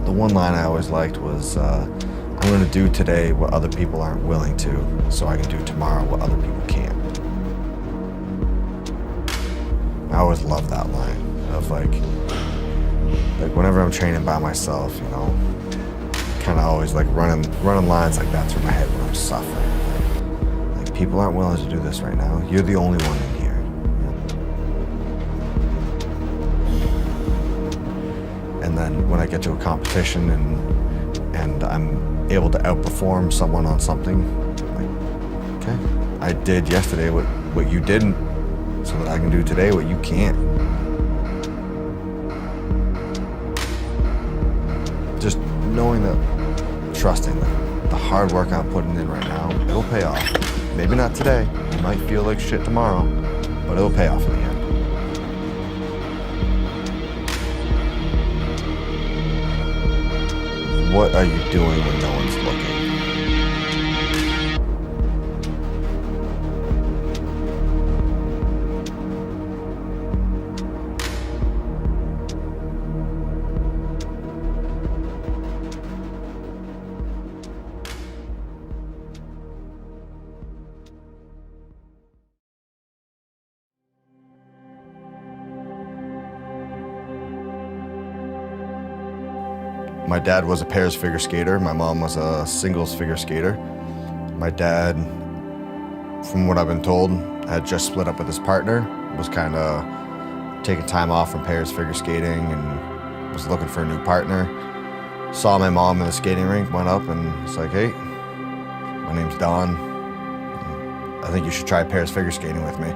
The one line I always liked was, I'm going to do today what other people aren't willing to, so I can do tomorrow what other people can't. I always loved that line of like whenever I'm training by myself, you know, kind of always like running lines like that through my head when I'm suffering. Like people aren't willing to do this right now. You're the only one in here. And then when I get to a competition and I'm able to outperform someone on something, I'm like, okay, I did yesterday what you didn't, so that I can do today what you can't. Just knowing that, trusting that the hard work I'm putting in right now, it'll pay off. Maybe not today, it might feel like shit tomorrow, but it'll pay off in the end. What are you doing when no one's looking? My dad was a pairs figure skater. My mom was a singles figure skater. My dad, from what I've been told, had just split up with his partner, was kind of taking time off from pairs figure skating and was looking for a new partner. Saw my mom in the skating rink, went up and was like, hey, my name's Don. I think you should try pairs figure skating with me.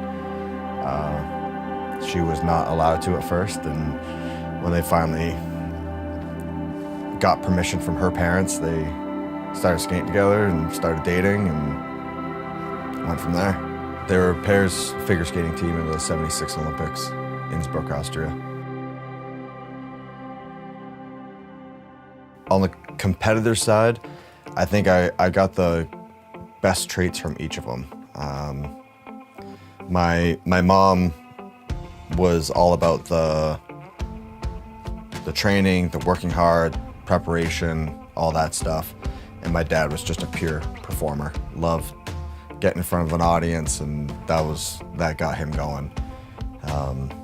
She was not allowed to at first, and when they finally got permission from her parents, they started skating together and started dating and went from there. They were a pairs figure skating team in the '76 Olympics, Innsbruck, Austria. On the competitor side, I think I got the best traits from each of them. My mom was all about the training, the working hard, preparation, all that stuff. And my dad was just a pure performer. Loved getting in front of an audience, and that got him going. And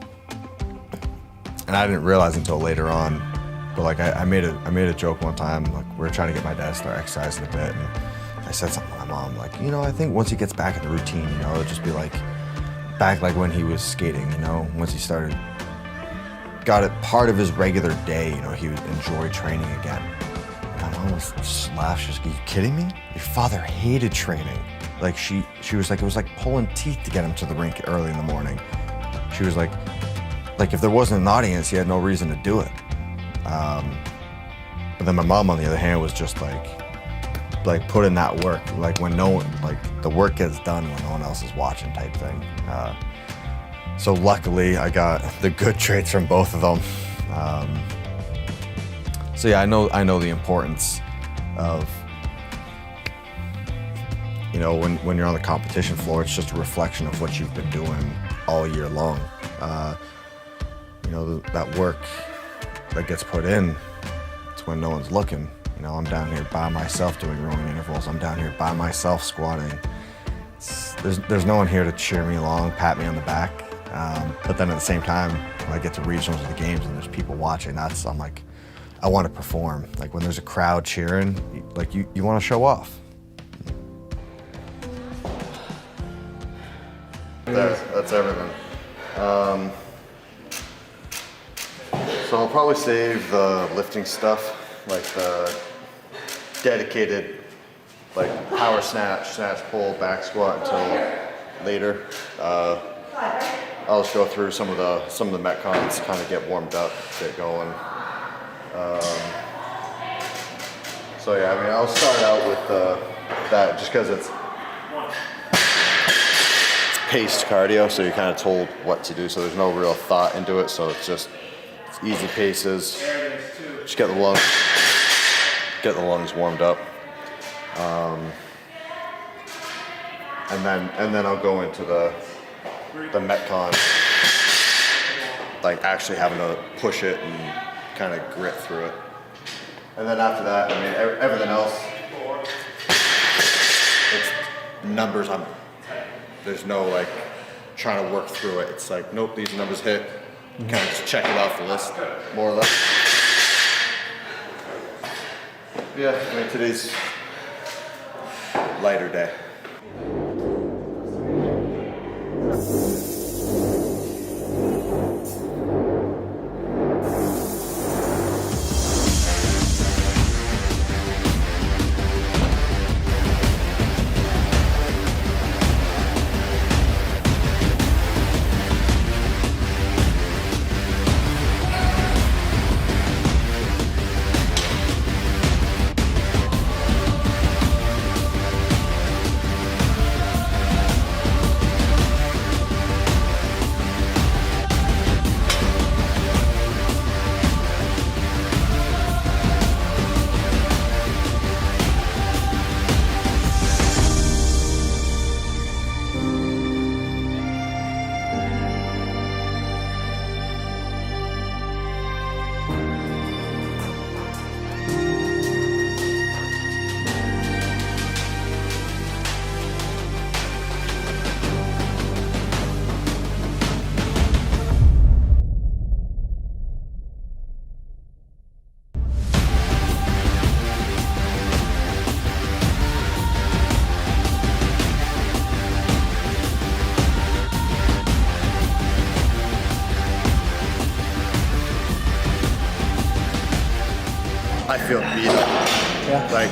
I didn't realize until later on, but like I made a joke one time, like we were trying to get my dad to start exercising a bit, and I said something to my mom, like, you know, I think once he gets back in the routine, you know, it'll just be like back like when he was skating, you know, once he started got it part of his regular day, you know, he would enjoy training again. And my mom was just laughed, she's like, are you kidding me? Your father hated training. Like she was like, it was like pulling teeth to get him to the rink early in the morning. She was like if there wasn't an audience, he had no reason to do it. But then my mom, on the other hand, was just like put in that work, like when the work gets done when no one else is watching type thing. So luckily, I got the good traits from both of them. So yeah, I know the importance of, you know, when you're on the competition floor, it's just a reflection of what you've been doing all year long. You know, that work that gets put in, it's when no one's looking. You know, I'm down here by myself doing rowing intervals. I'm down here by myself squatting. There's no one here to cheer me along, pat me on the back. But then at the same time, when I get to regionals of the games and there's people watching, I'm like, I want to perform. Like when there's a crowd cheering, like you want to show off. That's everything. So I'll probably save the lifting stuff, like the dedicated, like power snatch, pull, back squat until later. I'll just go through some of the metcons, kind of get warmed up, get going. So yeah, I mean, I'll start out with that just because it's paced cardio, so you're kind of told what to do, so there's no real thought into it, so it's easy paces. Just get the lungs warmed up. And then I'll go into the metcon, like actually having to push it and kind of grit through it. And then after that, I mean, everything else, it's numbers. There's no like trying to work through it. It's like, nope, these numbers hit. Kind of just check it off the list, more or less. Yeah, I mean, today's lighter day. I feel beat up. Yeah. Like,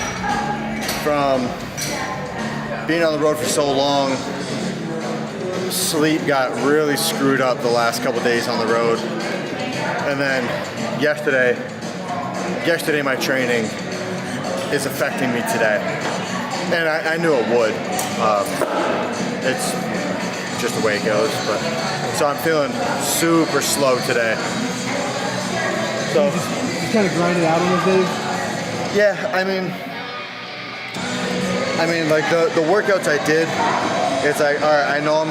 from being on the road for so long, sleep got really screwed up the last couple days on the road. And then yesterday my training is affecting me today. And I knew it would. It's just the way it goes. But so I'm feeling super slow today. So kind of grind it out on those days? Yeah, I mean, like the workouts I did, it's like, all right, I know I'm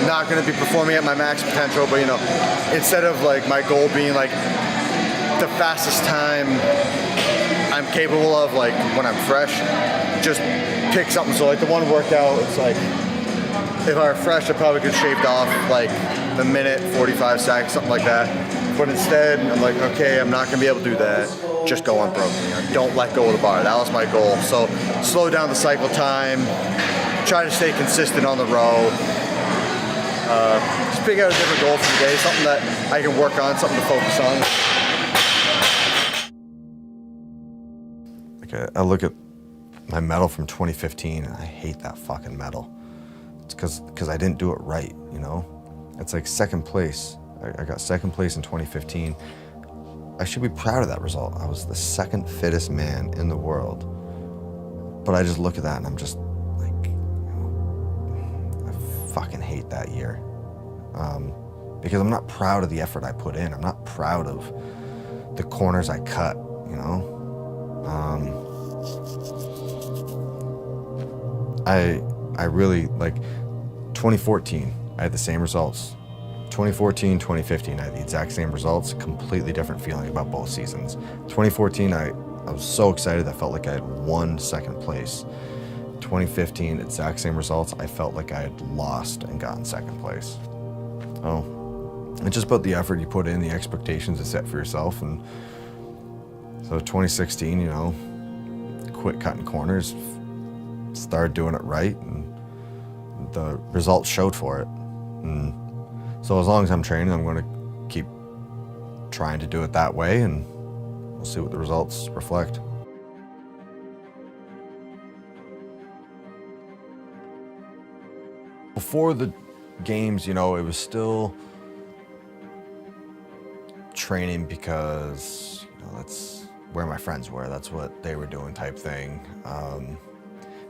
not going to be performing at my max potential, but you know, instead of like my goal being like the fastest time I'm capable of, like when I'm fresh, just pick something. So like the one workout, it's like, if I were fresh, I probably could shaved off like the minute, 45 seconds, something like that. But instead, I'm like, okay, I'm not gonna be able to do that. Just go unbroken. You know, don't let go of the bar. That was my goal. So slow down the cycle time. Try to stay consistent on the row. Just pick out a different goal for the day, something that I can work on, something to focus on. Okay, I look at my medal from 2015, and I hate that fucking medal. It's because I didn't do it right, you know? It's like second place. I got second place in 2015. I should be proud of that result. I was the second fittest man in the world. But I just look at that and I'm just like, I fucking hate that year. Because I'm not proud of the effort I put in. I'm not proud of the corners I cut, you know? I really, like, 2014, I had the same results. 2014, 2015, I had the exact same results, completely different feeling about both seasons. 2014, I was so excited, I felt like I had won second place. 2015, exact same results, I felt like I had lost and gotten second place. Oh, it's just about the effort you put in, the expectations you set for yourself. And so 2016, you know, quit cutting corners, started doing it right, and the results showed for it. And so as long as I'm training, I'm going to keep trying to do it that way, and we'll see what the results reflect. Before the games, you know, it was still training because, you know, that's where my friends were. That's what they were doing type thing.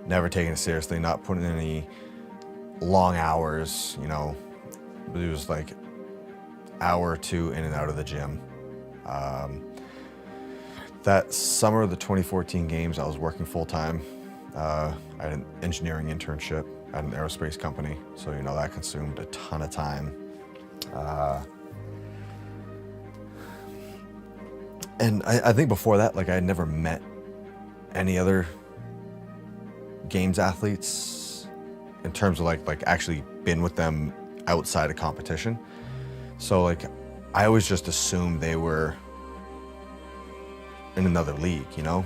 Never taking it seriously, not putting in any long hours, you know. But it was like hour or two in and out of the gym. That summer of the 2014 games, I was working full time. I had an engineering internship at an aerospace company, so you know that consumed a ton of time. And I think before that, like I had never met any other games athletes in terms of like actually been with them outside of competition. So like I always just assumed they were in another league, you know?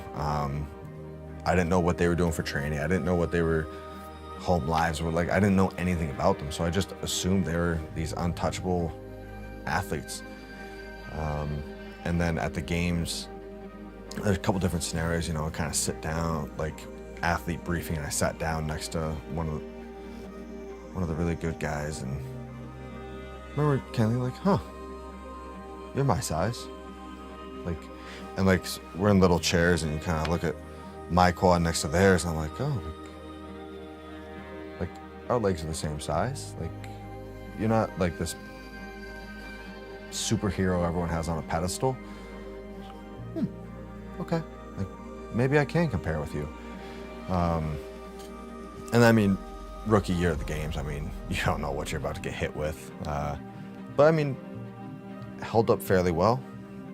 I didn't know what they were doing for training. I didn't know what they were home lives were like. I didn't know anything about them. So I just assumed they were these untouchable athletes. And then at the games, there's a couple different scenarios, you know, I kind of sit down, like athlete briefing, and I sat down next to one of the really good guys, and I remember Kenley like, huh, you're my size. Like, and like we're in little chairs, and you kind of look at my quad next to theirs, and I'm like, oh, like our legs are the same size. Like, you're not like this superhero everyone has on a pedestal. Okay, like maybe I can compare with you. And I mean, rookie year of the games, I mean, you don't know what you're about to get hit with. But I mean, held up fairly well,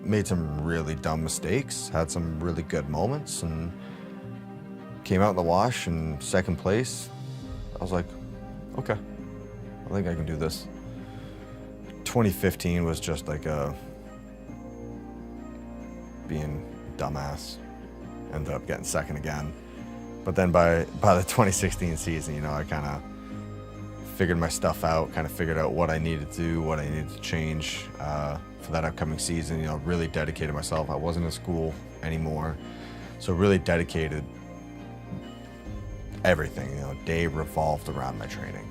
made some really dumb mistakes, had some really good moments, and came out in the wash in second place. I was like, okay, I think I can do this. 2015 was just like being dumbass. Ended up getting second again. But then by the 2016 season, you know, I kind of figured my stuff out, kind of figured out what I needed to do, what I needed to change for that upcoming season. You know, really dedicated myself. I wasn't in school anymore, so really dedicated everything. You know, day revolved around my training.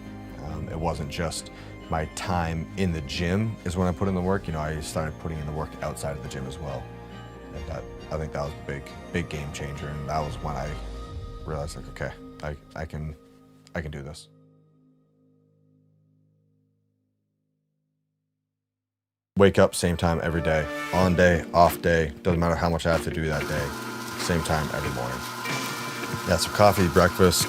It wasn't just my time in the gym is when I put in the work. You know, I started putting in the work outside of the gym as well. And I think that was a big game changer, and that was when I realized, like, okay, I can do this. Wake up same time every day, on day, off day, doesn't matter how much I have to do that day, same time every morning. Yeah, so coffee, breakfast.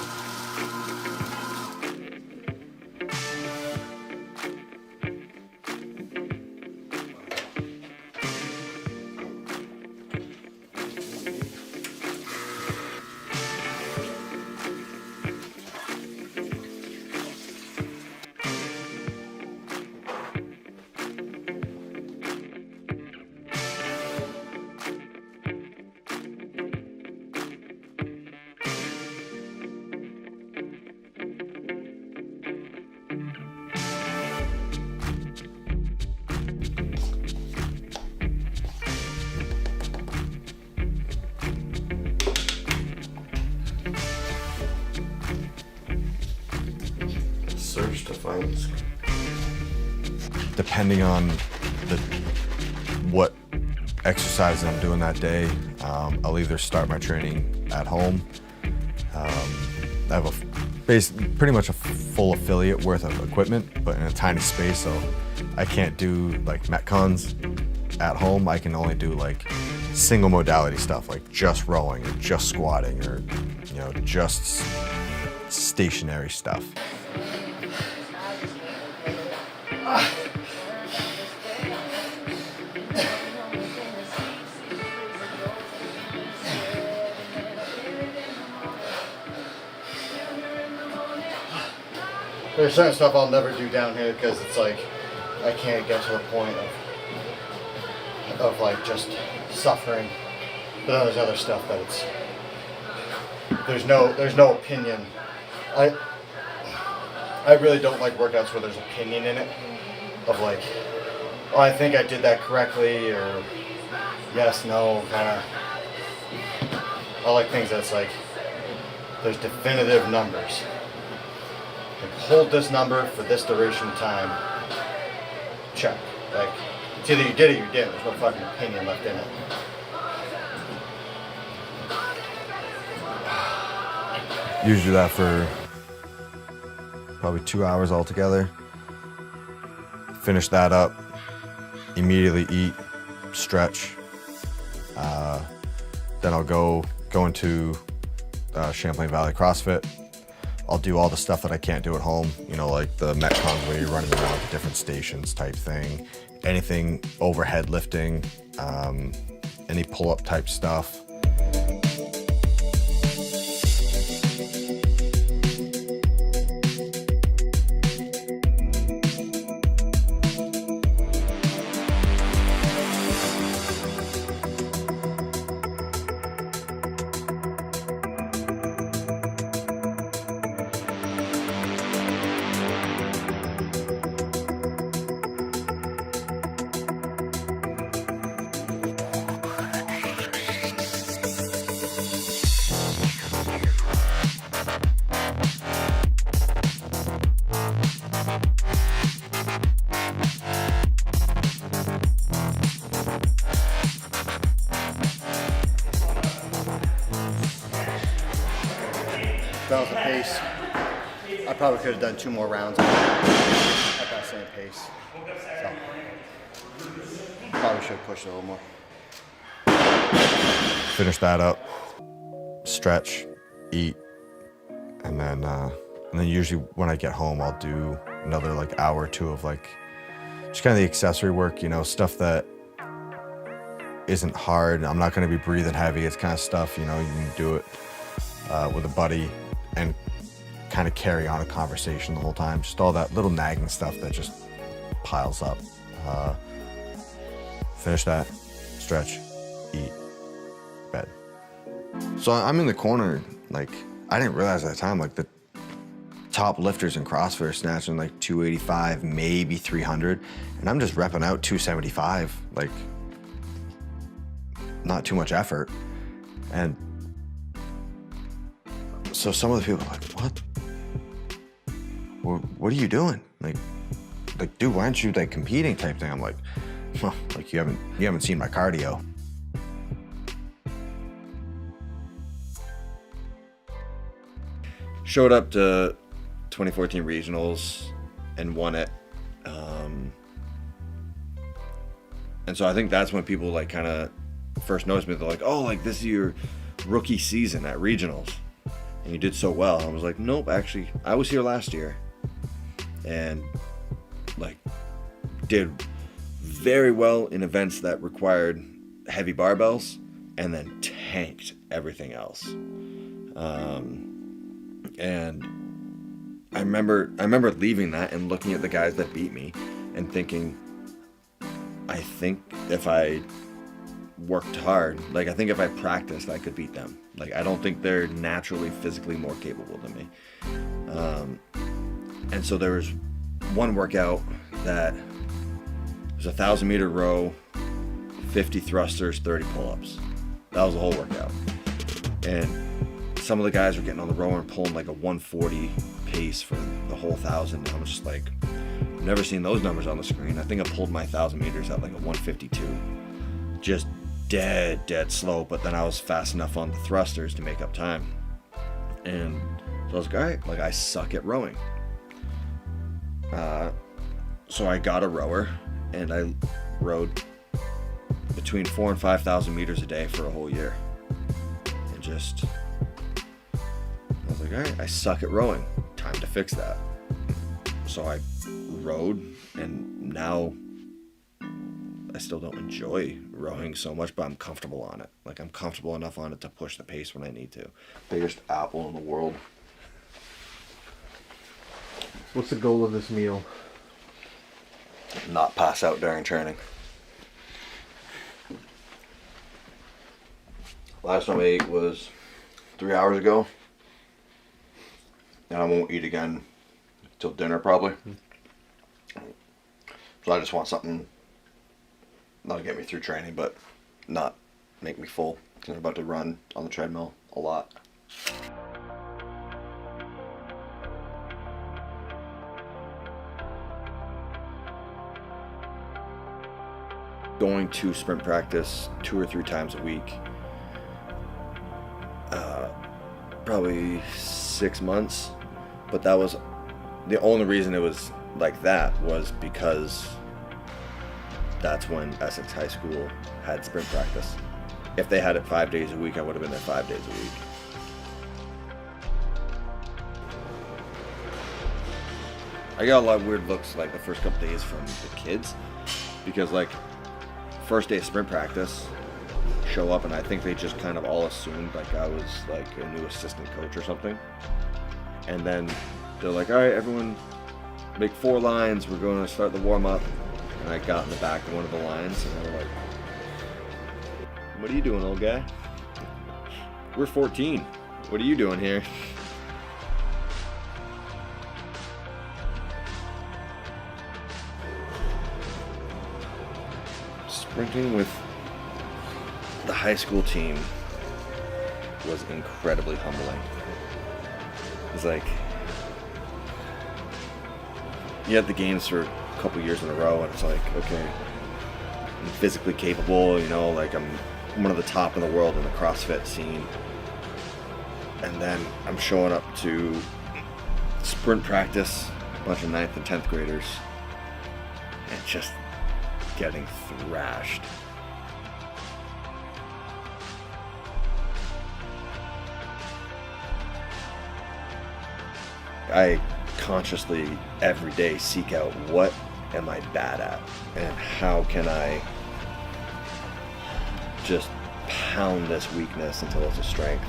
Search to find this. Depending on what exercise I'm doing that day, I'll either start my training at home. I have pretty much a full affiliate worth of equipment, but in a tiny space, so I can't do like Metcons at home. I can only do like single modality stuff, like just rowing or just squatting or, you know, just stationary stuff. There's certain stuff I'll never do down here because it's like I can't get to the point of like just suffering. But then there's other stuff that it's there's no opinion. I really don't like workouts where there's opinion in it of like, oh, I think I did that correctly, or yes, no, kind of. I like things that's like there's definitive numbers. Like, hold this number for this duration of time. Check. Like, it's either you did it or you didn't. There's no fucking opinion left in it. Usually that for probably 2 hours altogether. Finish that up. Immediately eat, stretch. Then I'll go into Champlain Valley CrossFit. I'll do all the stuff that I can't do at home, you know, like the Metcons where you're running around to different stations type thing, anything overhead lifting, any pull-up type stuff. That was the pace. I probably could have done 2 more rounds at that same pace. So, probably should have pushed a little more. Finish that up, stretch, eat, and then usually when I get home, I'll do another like hour or 2 of like just kind of the accessory work, you know, stuff that isn't hard. I'm not going to be breathing heavy. It's kind of stuff, you know, you can do it with a buddy and kind of carry on a conversation the whole time. Just all that little nagging stuff that just piles up. Finish that, stretch, eat, bed. So I'm in the corner, like, I didn't realize at the time, like, the top lifters in CrossFit are snatching like 285, maybe 300, and I'm just repping out 275, like, not too much effort. And so some of the people are like, what? What are you doing? Like, dude, why aren't you like competing type thing? I'm like, well, like you haven't seen my cardio. Showed up to 2014 regionals and won it. And so I think that's when people like kind of first noticed me. They're like, oh, like this is your rookie season at regionals. And you did so well. I was like, nope, actually, I was here last year and like did very well in events that required heavy barbells and then tanked everything else. And I remember leaving that and looking at the guys that beat me and thinking, I think if I worked hard, like I think if I practiced, I could beat them. Like I don't think they're naturally physically more capable than me. And so there was one workout that was a 1,000-meter row, 50 thrusters, 30 pull-ups. That was the whole workout. And some of the guys were getting on the rower and pulling like a 140 pace for the whole 1,000. And I was just like, I've never seen those numbers on the screen. I think I pulled my 1,000 meters at like a 152. Just dead slow, but then I was fast enough on the thrusters to make up time. And so I was like, all right, like I suck at rowing. So I got a rower and I rowed between 4,000 and 5,000 meters a day for a whole year. And just, I was like, all right, I suck at rowing. Time to fix that. So I rowed, and now I still don't enjoy rowing so much, but I'm comfortable on it. Like I'm comfortable enough on it to push the pace when I need to. Biggest apple in the world. What's the goal of this meal? Not pass out during training. Last time I ate was 3 hours ago. And I won't eat again till dinner probably. So I just want something that'll get me through training, but not make me full. Because I'm about to run on the treadmill a lot. Going to sprint practice 2 or 3 times a week. Probably 6 months, but that was the only reason it was like that was because that's when Essex High School had sprint practice. If they had it 5 days a week, I would have been there 5 days a week. I got a lot of weird looks like the first couple days from the kids, because like first day of sprint practice, show up, and I think they just kind of all assumed like I was like a new assistant coach or something. And then they're like, all right, everyone make 4 lines. We're going to start the warm up. And I got in the back of one of the lines, and they were like, what are you doing, old guy? We're 14. What are you doing here? Sprinting with the high school team was incredibly humbling. It was like, you had the games for a couple years in a row, and it's like, okay, I'm physically capable, you know, like I'm one of the top in the world in the CrossFit scene. And then I'm showing up to sprint practice, a bunch of 9th and 10th graders, and just getting thrashed. I consciously every day seek out what am I bad at and how can I just pound this weakness until it's a strength.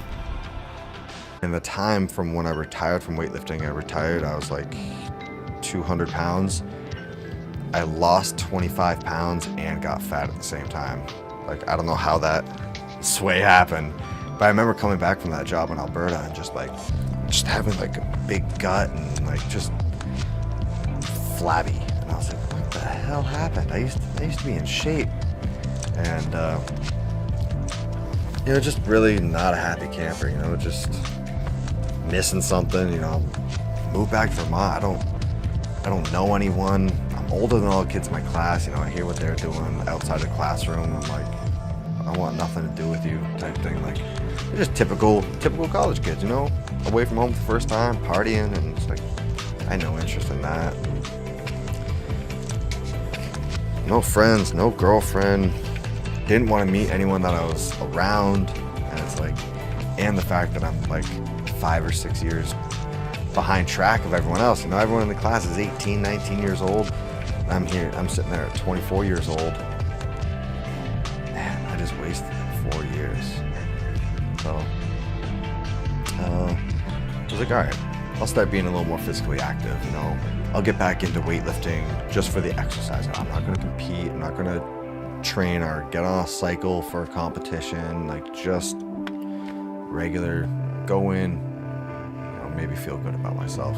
In the time from when I retired from weightlifting, I was like 200 pounds. I lost 25 pounds and got fat at the same time. Like, I don't know how that sway happened, but I remember coming back from that job in Alberta and just having like a big gut and like just flabby. And I was like, what the hell happened? I used to be in shape. And you know, just really not a happy camper, you know, just missing something, you know. Moved back to Vermont. I don't know anyone. I'm older than all the kids in my class, you know. I hear what they're doing outside the classroom. I'm like, I want nothing to do with you type thing. Like, they're just typical college kids, you know, away from home for the first time, partying, and it's like, I had no interest in that. No friends, no girlfriend. Didn't want to meet anyone that I was around, and it's like, and the fact that I'm like 5 or 6 years behind track of everyone else. You know, everyone in the class is 18, 19 years old. I'm sitting there at 24 years old. Man, I just wasted 4 years. So, I was like, all right, I'll start being a little more physically active, you know. I'll get back into weightlifting just for the exercise. I'm not gonna compete, I'm not gonna train or get on a cycle for a competition, like just regular, go in, you know, maybe feel good about myself.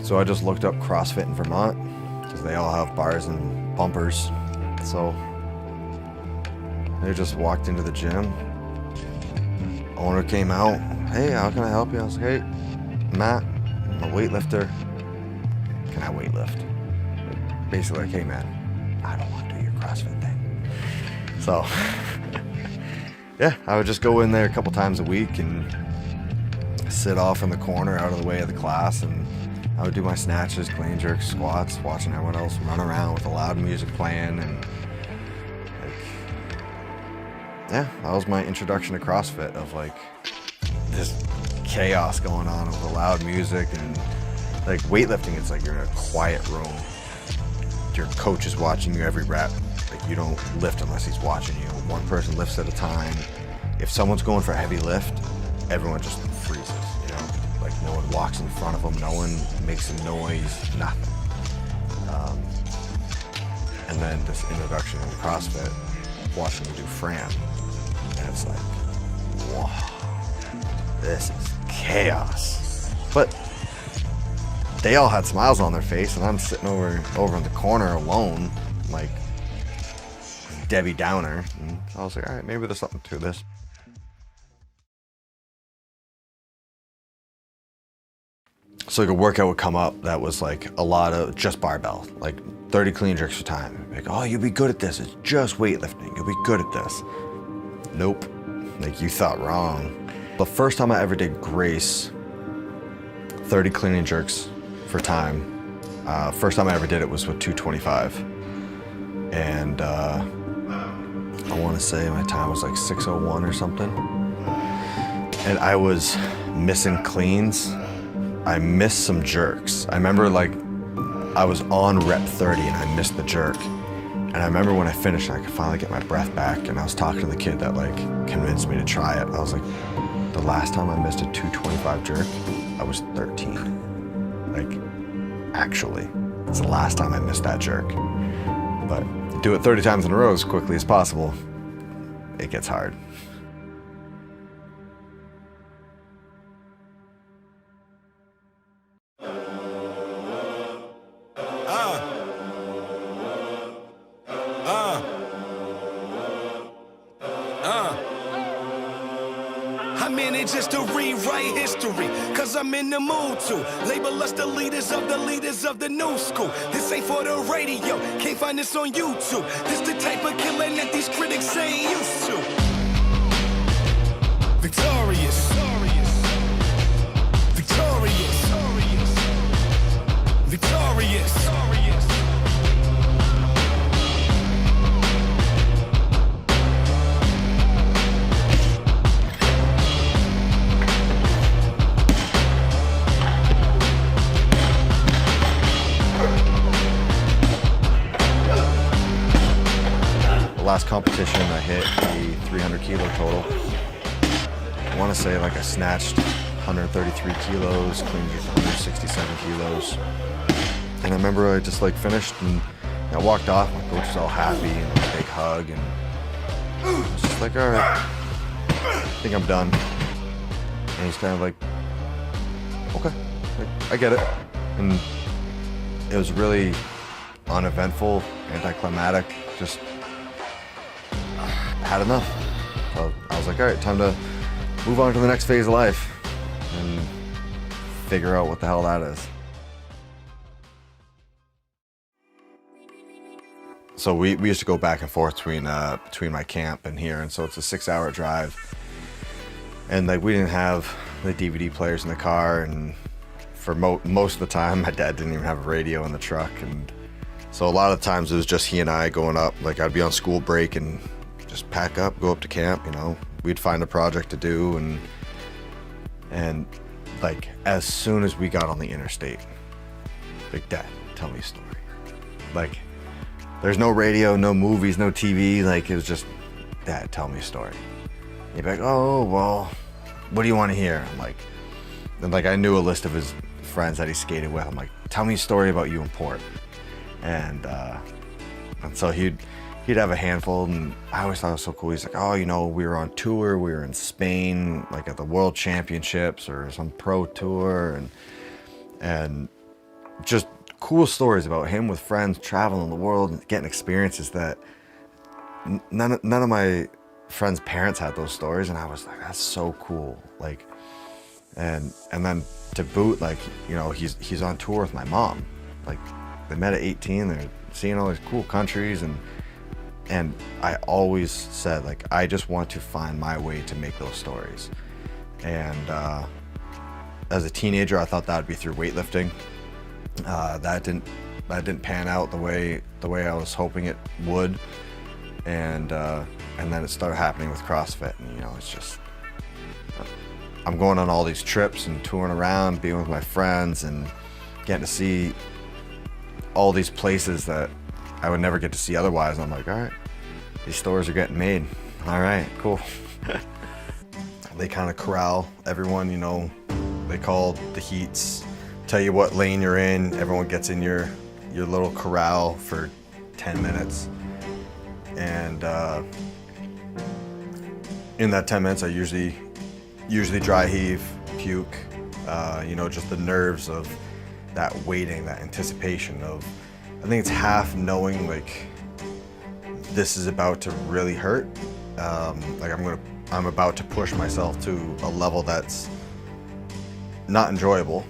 So I just looked up CrossFit in Vermont because they all have bars and bumpers. So I just walked into the gym. Owner came out, hey, how can I help you? I was like, hey, Matt, I'm a weightlifter. Can I weightlift? Basically like, hey man, I don't want to do your CrossFit thing. So yeah, I would just go in there a couple times a week and sit off in the corner out of the way of the class, and I would do my snatches, clean jerks, squats, watching everyone else run around with the loud music playing, and like, yeah, that was my introduction to CrossFit, of like this chaos going on with the loud music. And like weightlifting, it's like you're in a quiet room. Your coach is watching you every rep. Like, you don't lift unless he's watching you. One person lifts at a time. If someone's going for a heavy lift, everyone just freezes, you know? Like, no one walks in front of them, no one makes a noise, nothing. And then this introduction to CrossFit, watching me do Fran, and it's like, whoa, this is chaos. But they all had smiles on their face, and I'm sitting over in the corner alone, like Debbie Downer. And I was like, all right, maybe there's something to this. So like a workout would come up that was like a lot of just barbell, like 30 clean jerks for time. Like, oh, you'll be good at this. It's just weightlifting. You'll be good at this. Nope. Like, you thought wrong. The first time I ever did Grace, 30 clean and jerks for time. First time I ever did it was with 225. And I want to say my time was like 6:01 or something. And I was missing cleans. I missed some jerks. I remember like I was on rep 30 and I missed the jerk. And I remember when I finished, I could finally get my breath back, and I was talking to the kid that like convinced me to try it. I was like, the last time I missed a 225 jerk, I was 13. Like, actually, it's the last time I missed that jerk. But do it 30 times in a row as quickly as possible, it gets hard. I'm in it just to rewrite history, cause I'm in the mood to label us the leaders of the new school. This ain't for the radio, can't find this on YouTube. This the type of killing that these critics ain't used to. Victorious, victorious, victorious. Last competition, I hit a 300 kilo total. I want to say like I snatched 133 kilos, cleaned 167 kilos. And I remember I just like finished and I walked off. My coach was all happy and a big hug, and I was just like, all right, I think I'm done. And he's kind of like, okay, like, I get it. And it was really uneventful, anticlimactic, just had enough. So I was like, all right, time to move on to the next phase of life and figure out what the hell that is. So we used to go back and forth between my camp and here, and so it's a 6-hour drive. And like we didn't have the DVD players in the car, and for most of the time my dad didn't even have a radio in the truck, and so a lot of times it was just he and I going up. Like I'd be on school break and just pack up, go up to camp, you know. We'd find a project to do, and like as soon as we got on the interstate, like, Dad, tell me a story. Like there's no radio, no movies, no TV, like it was just, Dad, tell me a story. He'd be like, oh, well, what do you want to hear? I'm like, and like I knew a list of his friends that he skated with. I'm like, tell me a story about you in port. And so he'd have a handful, and I always thought it was so cool. He's like, oh, you know, we were on tour, we were in Spain, like at the World Championships or some pro tour, and just cool stories about him with friends traveling the world and getting experiences that none of my friends' parents had those stories, and I was like, that's so cool. Like, and then to boot, like, you know, he's on tour with my mom. Like, they met at 18, they're seeing all these cool countries, and I always said, like, I just want to find my way to make those stories. And as a teenager, I thought that would be through weightlifting. That didn't pan out the way I was hoping it would. And then it started happening with CrossFit, and you know, it's just, I'm going on all these trips and touring around, being with my friends and getting to see all these places that I would never get to see otherwise. I'm like, all right, these stories are getting made. All right, cool. They kind of corral everyone, you know. They call the heats, tell you what lane you're in. Everyone gets in your little corral for 10 minutes. And in that 10 minutes, I usually dry heave, puke, you know, just the nerves of that waiting, that anticipation of, I think it's half knowing, like, this is about to really hurt. Like I'm about to push myself to a level that's not enjoyable.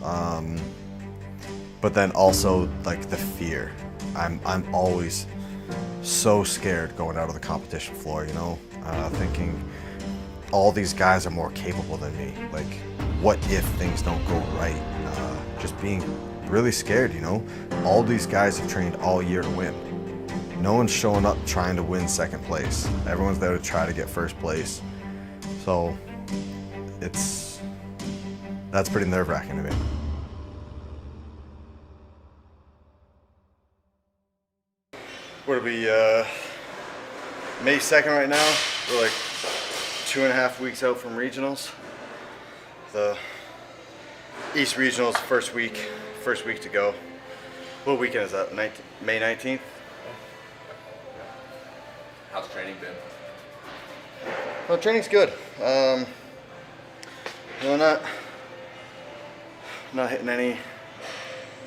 But then also like the fear. I'm always so scared going out of the competition floor, you know, thinking all these guys are more capable than me. Like, what if things don't go right? Just being really scared, you know. All these guys have trained all year to win. No one's showing up trying to win second place. Everyone's there to try to get first place. So that's pretty nerve-wracking to me. What are we, May 2nd right now? We're like 2.5 weeks out from regionals. The East Regionals, first week to go. What weekend is that? May 19th? How's training been? Well, training's good. Not hitting any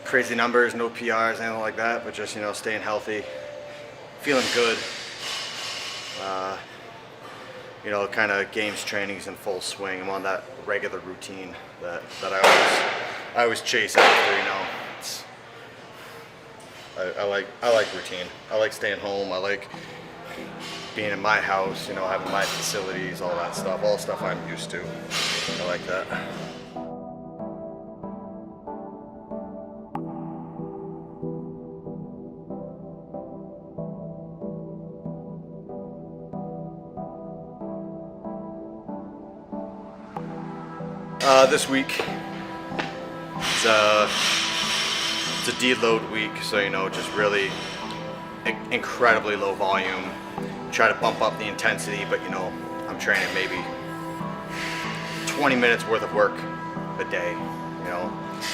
crazy numbers, no PRs, anything like that, but just, staying healthy, feeling good. Kind of games training's in full swing. I'm on that regular routine that I always chase after. I like routine. I like staying home. I like being in my house, having my facilities, all that stuff, all the stuff I'm used to. I like that. This week, it's a deload week, so just really incredibly low volume. Try to bump up the intensity, but I'm training maybe 20 minutes worth of work a day,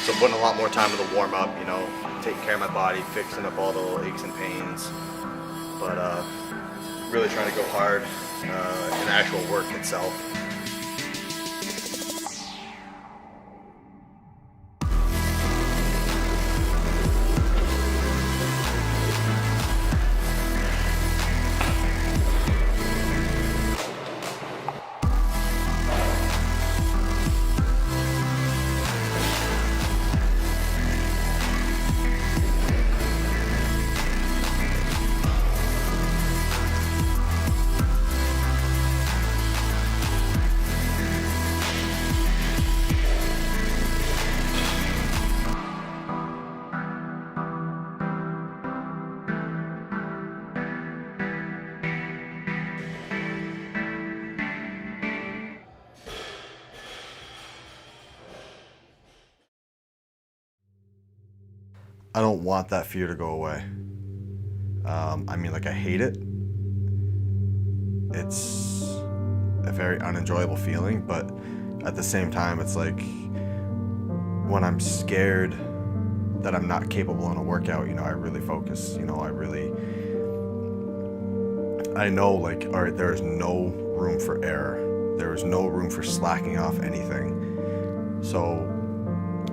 so putting a lot more time in the warm up, taking care of my body, fixing up all the little aches and pains, but really trying to go hard in the actual work itself. I don't want that fear to go away. I hate it. It's a very unenjoyable feeling, but at the same time, it's like when I'm scared that I'm not capable in a workout, I really focus, I know all right, there is no room for error. There is no room for slacking off anything. So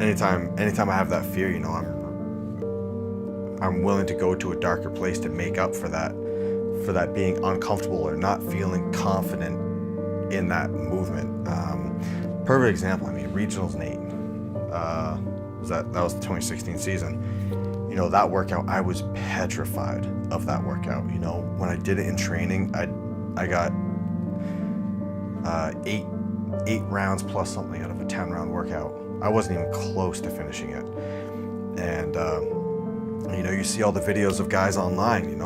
anytime I have that fear, I'm willing to go to a darker place to make up for that being uncomfortable or not feeling confident in that movement. Perfect example, regionals Nate, that was the 2016 season. That workout, I was petrified of that workout. When I did it in training, I got 8 rounds plus something out of a 10-round workout. I wasn't even close to finishing it. And you see all the videos of guys online,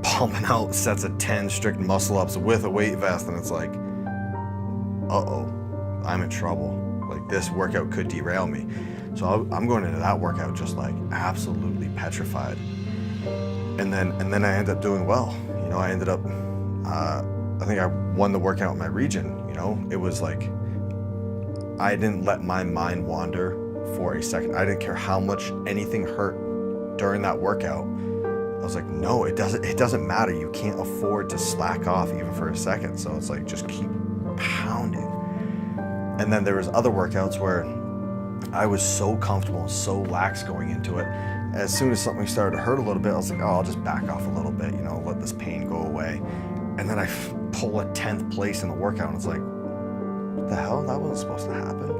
pumping out sets of 10 strict muscle ups with a weight vest, and it's like, uh-oh, I'm in trouble. This workout could derail me. So I'm going into that workout just absolutely petrified. And then I ended up doing well. I ended up, I think I won the workout in my region. It was I didn't let my mind wander for a second. I didn't care how much anything hurt during that workout. I was like, no, it doesn't matter. You can't afford to slack off even for a second. So it's just keep pounding. And then there was other workouts where I was so comfortable and so lax going into it. As soon as something started to hurt a little bit, I was like, oh, I'll just back off a little bit, let this pain go away. And then I pull a 10th place in the workout, and it's like, what the hell? That wasn't supposed to happen.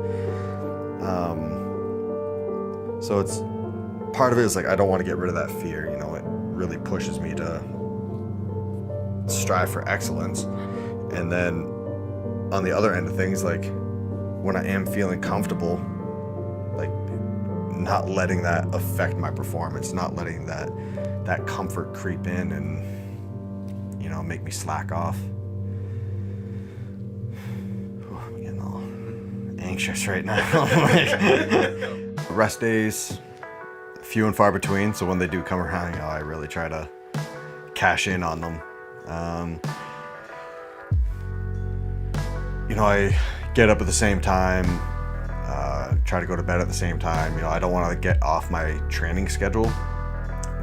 So it's part of it is I don't want to get rid of that fear. It really pushes me to strive for excellence. And then on the other end of things, when I am feeling comfortable, not letting that affect my performance, not letting that comfort creep in and make me slack off. I'm getting all anxious right now. Rest days, few and far between. So when they do come around, I really try to cash in on them. I get up at the same time, try to go to bed at the same time. I don't want to get off my training schedule,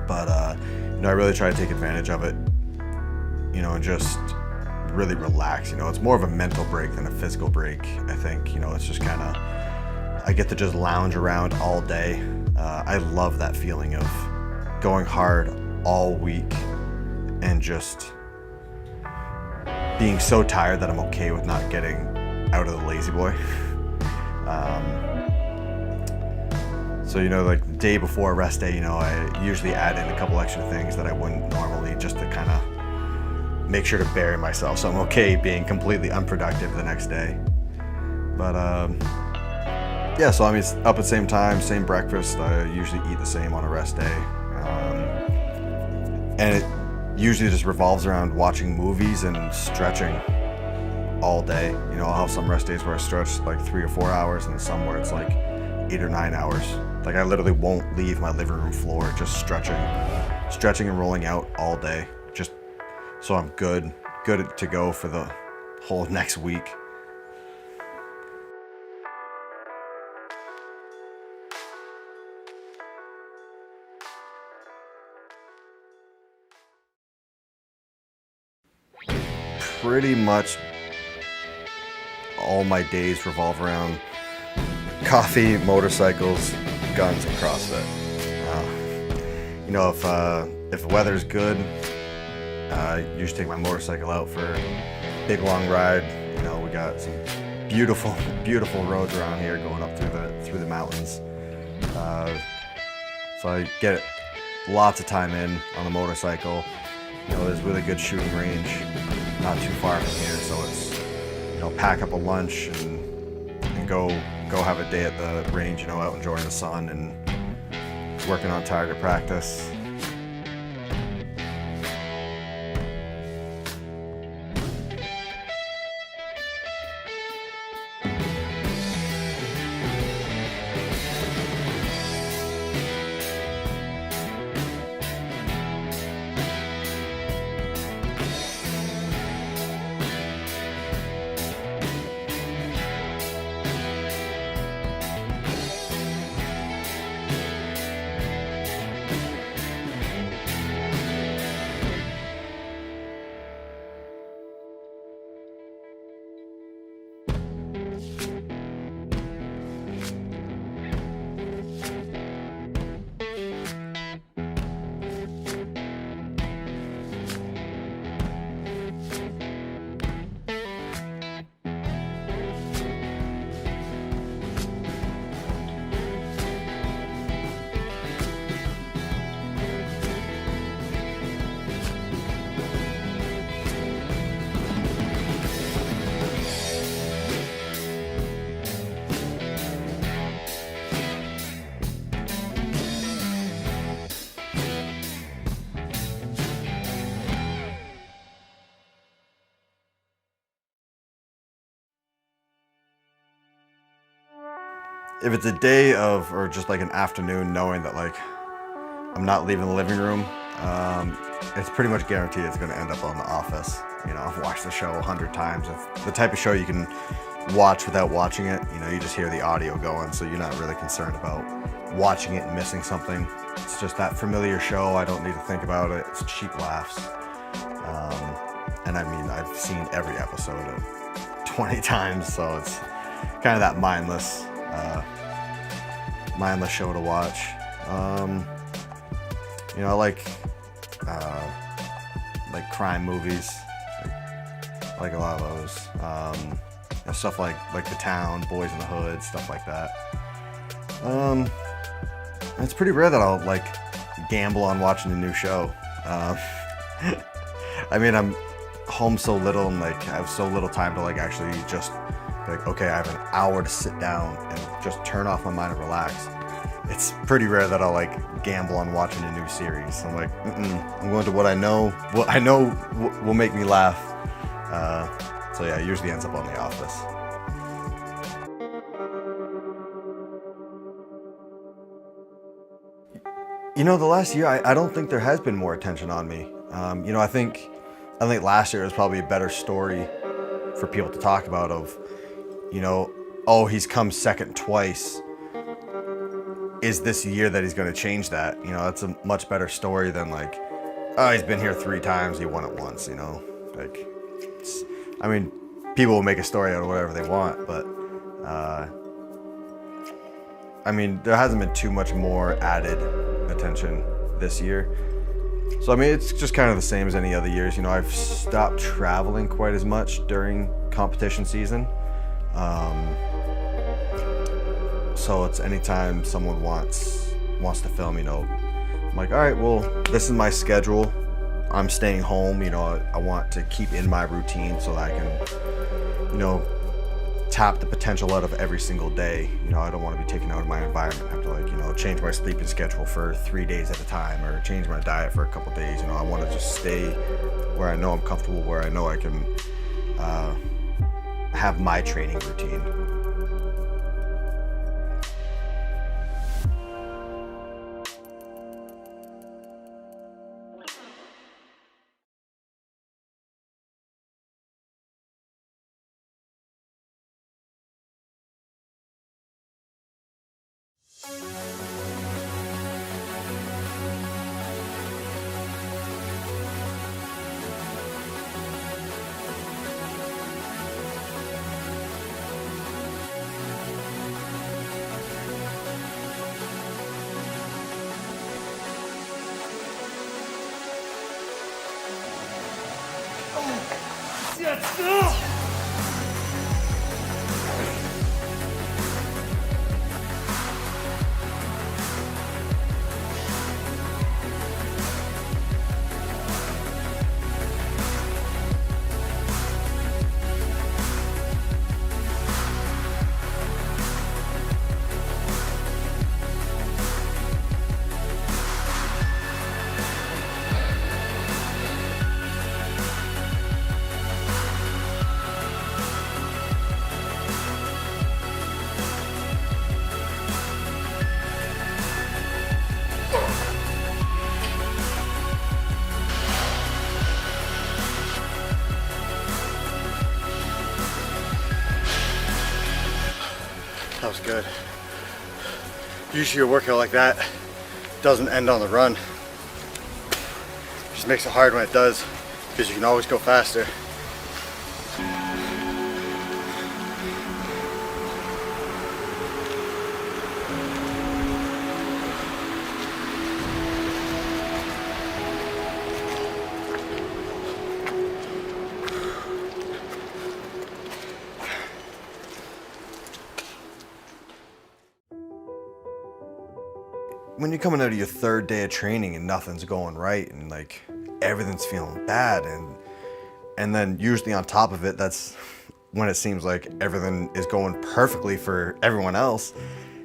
but I really try to take advantage of it, and just really relax. It's more of a mental break than a physical break, I think. It's just kind of, I get to just lounge around all day. I love that feeling of going hard all week and just being so tired that I'm okay with not getting out of the lazy boy. So, like the day before rest day, I usually add in a couple extra things that I wouldn't normally, just to kind of make sure to bury myself so I'm okay being completely unproductive the next day. But yeah, so it's up at the same time, same breakfast. I usually eat the same on a rest day. And it usually just revolves around watching movies and stretching all day. I'll have some rest days where I stretch like 3 or 4 hours, and some where it's like 8 or 9 hours. Like I literally won't leave my living room floor, just stretching and rolling out all day, just so I'm good to go for the whole next week. Pretty much all my days revolve around coffee, motorcycles, guns, and CrossFit. If the weather's good, I usually take my motorcycle out for a big long ride. We got some beautiful, beautiful roads around here going up through the mountains. So I get lots of time in on the motorcycle. There's really good shooting range not too far from here, so it's pack up a lunch and go have a day at the range, out enjoying the sun and working on target practice. If it's a day of, or just like an afternoon, knowing that like I'm not leaving the living room, it's pretty much guaranteed it's going to end up on The Office. I've watched the show 100 times. It's the type of show you can watch without watching it. You just hear the audio going, so you're not really concerned about watching it and missing something. It's just that familiar show. I don't need to think about it. It's cheap laughs. And I've seen every episode 20 times, so it's kind of that mindless show to watch. I like crime movies, like a lot of those. Stuff like The Town, Boys in the Hood, stuff like that. It's pretty rare that I'll like gamble on watching a new show. I'm home so little, and like I have so little time to like actually just be like, okay, I have an hour to sit down and just turn off my mind and relax. It's pretty rare that I'll like gamble on watching a new series. I'm like, I'm going to what I know will make me laugh. So yeah, it usually ends up on The Office. You know, the last year, I don't think there has been more attention on me. You know, I think last year was probably a better story for people to talk about of, you know, oh, he's come second twice. Is this year that he's going to change that? You know, that's a much better story than like, oh, he's been here 3 times, he won it once, you know? Like, I mean, people will make a story out of whatever they want, but, I mean, there hasn't been too much more added attention this year. So, I mean, it's just kind of the same as any other years. You know, I've stopped traveling quite as much during competition season. So it's anytime someone wants to film, you know, I'm like, all right, well, this is my schedule. I'm staying home, you know, I want to keep in my routine so that I can, you know, tap the potential out of every single day. You know, I don't want to be taken out of my environment, have to like, you know, change my sleeping schedule for 3 days at a time or change my diet for a couple days. You know, I want to just stay where I know I'm comfortable, where I know I can have my training routine. That was good. Usually a workout like that doesn't end on the run. Just makes it hard when it does, because you can always go faster. When you're coming out of your 3rd day of training and nothing's going right and like everything's feeling bad and then usually on top of it, that's when it seems like everything is going perfectly for everyone else.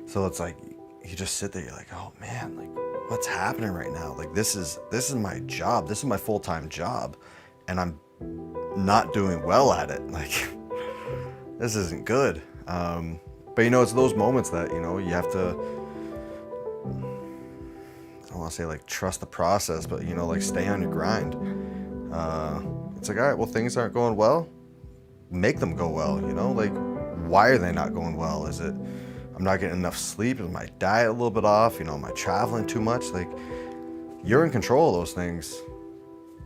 So it's like you just sit there, you're like, oh man, like what's happening right now? Like this is my job, this is my full-time job, and I'm not doing well at it. Like this isn't good. But you know, it's those moments that, you know, you have to, I don't want to say like trust the process, but you know, like stay on your grind. It's like, all right, well, things aren't going well, make them go well, you know, like why are they not going well? Is it I'm not getting enough sleep? Is my diet a little bit off? You know, am I traveling too much? Like, you're in control of those things.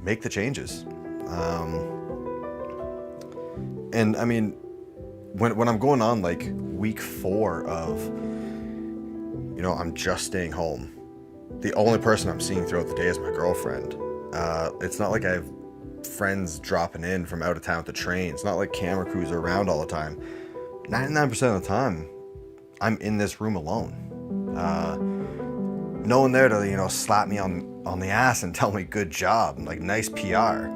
Make the changes. And I mean, when I'm going on like week 4 of, you know, I'm just staying home, the only person I'm seeing throughout the day is my girlfriend. It's not like I have friends dropping in from out of town to train. It's not like camera crews are around all the time. 99% of the time, I'm in this room alone. No one there to, you know, slap me on the ass and tell me good job, and like nice PR.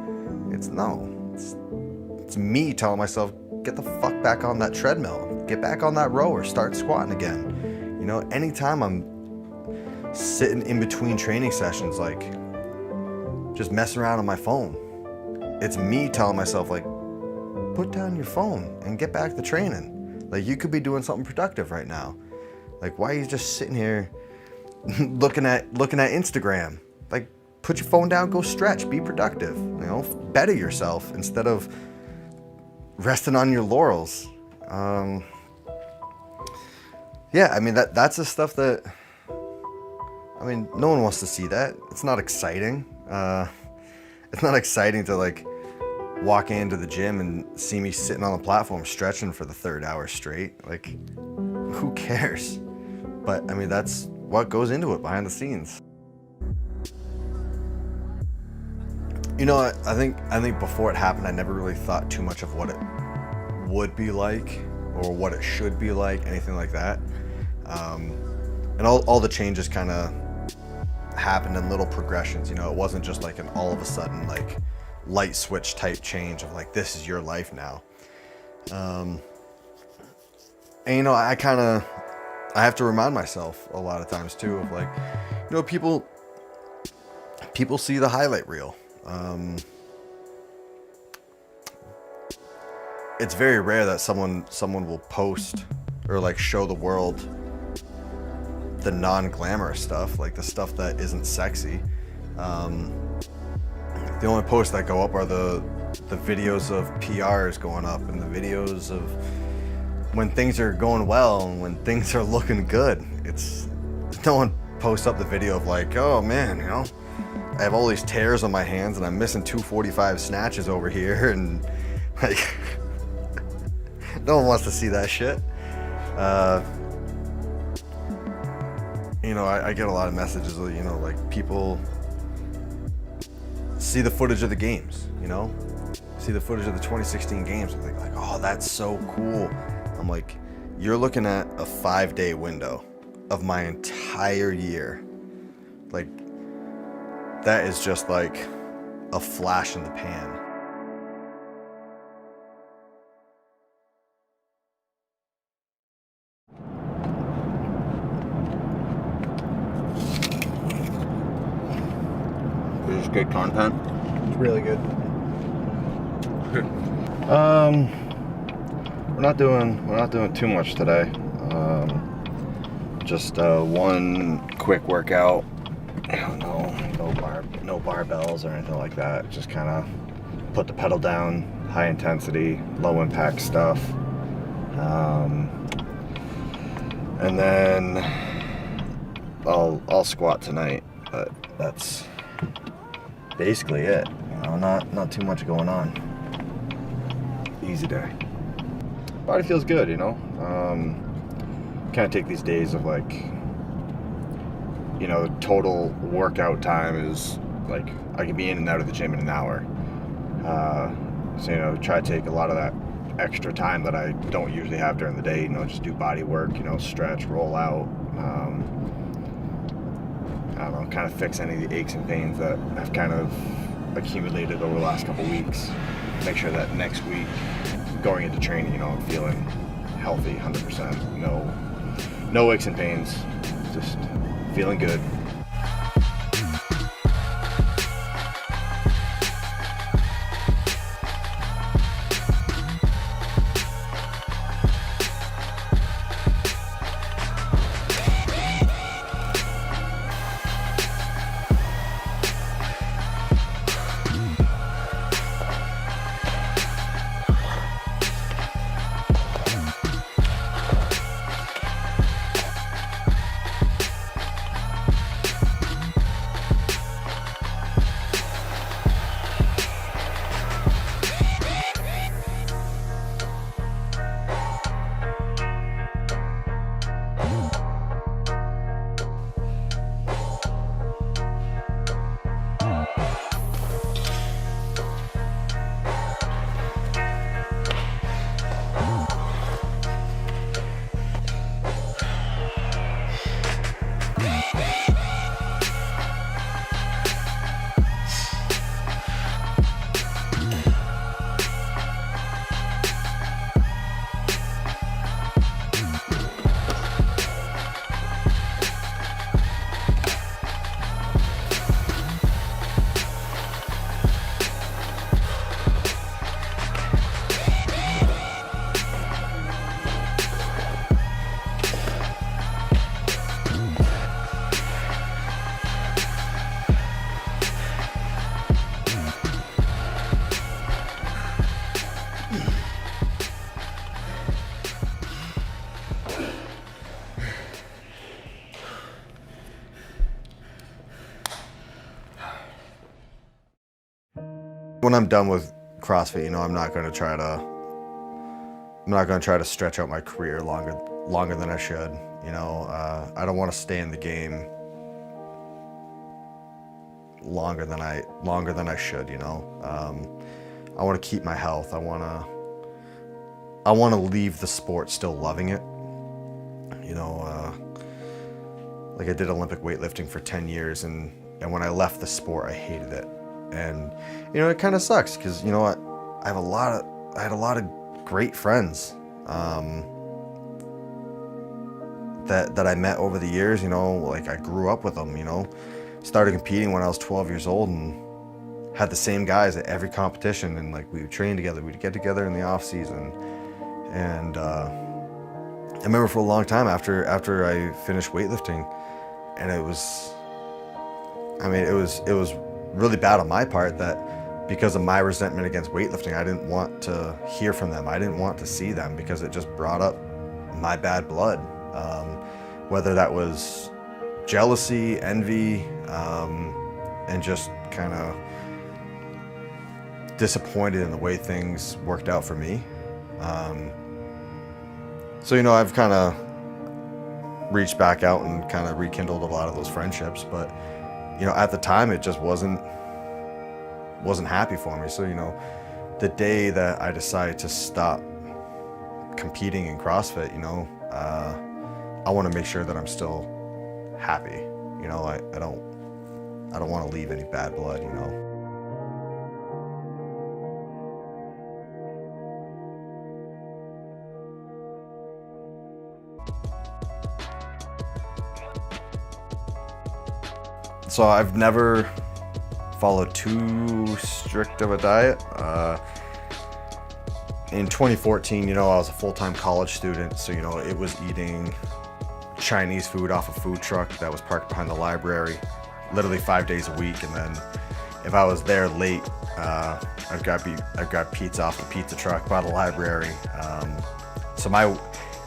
It's me telling myself, get the fuck back on that treadmill, get back on that rower, start squatting again. You know, anytime I'm sitting in between training sessions, like just messing around on my phone, it's me telling myself, like, put down your phone and get back to training. Like, you could be doing something productive right now. Like, why are you just sitting here looking at Instagram. Like, put your phone down, go stretch, be productive, you know, better yourself instead of resting on your laurels. Yeah, I mean, that's the stuff that, I mean, no one wants to see that. It's not exciting. It's not exciting to like walk into the gym and see me sitting on the platform stretching for the 3rd hour straight. Like, who cares? But I mean, that's what goes into it behind the scenes. You know, I think before it happened, I never really thought too much of what it would be like or what it should be like, anything like that. And all the changes kind of happened in little progressions. You know, it wasn't just like an all of a sudden like light switch type change of like, this is your life now. And you know, I have to remind myself a lot of times too of like, you know, people see the highlight reel. It's very rare that someone will post or like show the world the non-glamorous stuff, like the stuff that isn't sexy. The only posts that go up are the videos of PRs going up and the videos of when things are going well and when things are looking good. It's no one posts up the video of like, oh man, you know, I have all these tears on my hands and I'm missing 245 snatches over here, and like no one wants to see that shit. You know, I get a lot of messages, you know, like people see the footage of the games, you know, see the footage of the 2016 games and think like, oh, that's so cool. I'm like, you're looking at a 5-day window of my entire year. Like, that is just like a flash in the pan. Is this good content? It's really good. We're not doing too much today. Just one quick workout. No barbells or anything like that. Just kind of put the pedal down, high intensity, low impact stuff. And then I'll squat tonight, but that's basically it. You know, not too much going on. Easy day. Body feels good, you know. Kind of take these days of like, you know, total workout time is like I can be in and out of the gym in an hour. So, you know, try to take a lot of that extra time that I don't usually have during the day, you know, just do body work, you know, stretch, roll out, I don't know, kind of fix any of the aches and pains that have kind of accumulated over the last couple weeks. Make sure that next week going into training, you know, I'm feeling healthy, 100%, no aches and pains, just feeling good. when I'm done with CrossFit, you know, I'm not going to try to stretch out my career longer than I should. You know, I don't want to stay in the game longer than I should. You know, I want to keep my health. I want to leave the sport still loving it. You know, like I did Olympic weightlifting for 10 years, and when I left the sport, I hated it. And you know, it kind of sucks because, you know what, I had a lot of great friends that I met over the years. You know, like I grew up with them. You know, started competing when I was 12 years old and had the same guys at every competition, and like we would train together, we'd get together in the off season. And I remember for a long time after I finished weightlifting, and it was really bad on my part that because of my resentment against weightlifting, I didn't want to hear from them. I didn't want to see them because it just brought up my bad blood. Whether that was jealousy, envy, and just kind of disappointed in the way things worked out for me. So, you know, I've kind of reached back out and kind of rekindled a lot of those friendships, but, you know, at the time it just wasn't happy for me. So, you know, the day that I decided to stop competing in CrossFit, you know, I want to make sure that I'm still happy. You know, I don't want to leave any bad blood, you know. So I've never followed too strict of a diet. In 2014, you know, I was a full-time college student, so, you know, it was eating Chinese food off a food truck that was parked behind the library, literally 5 days a week. And then if I was there late, I'd grab pizza off the pizza truck by the library. So I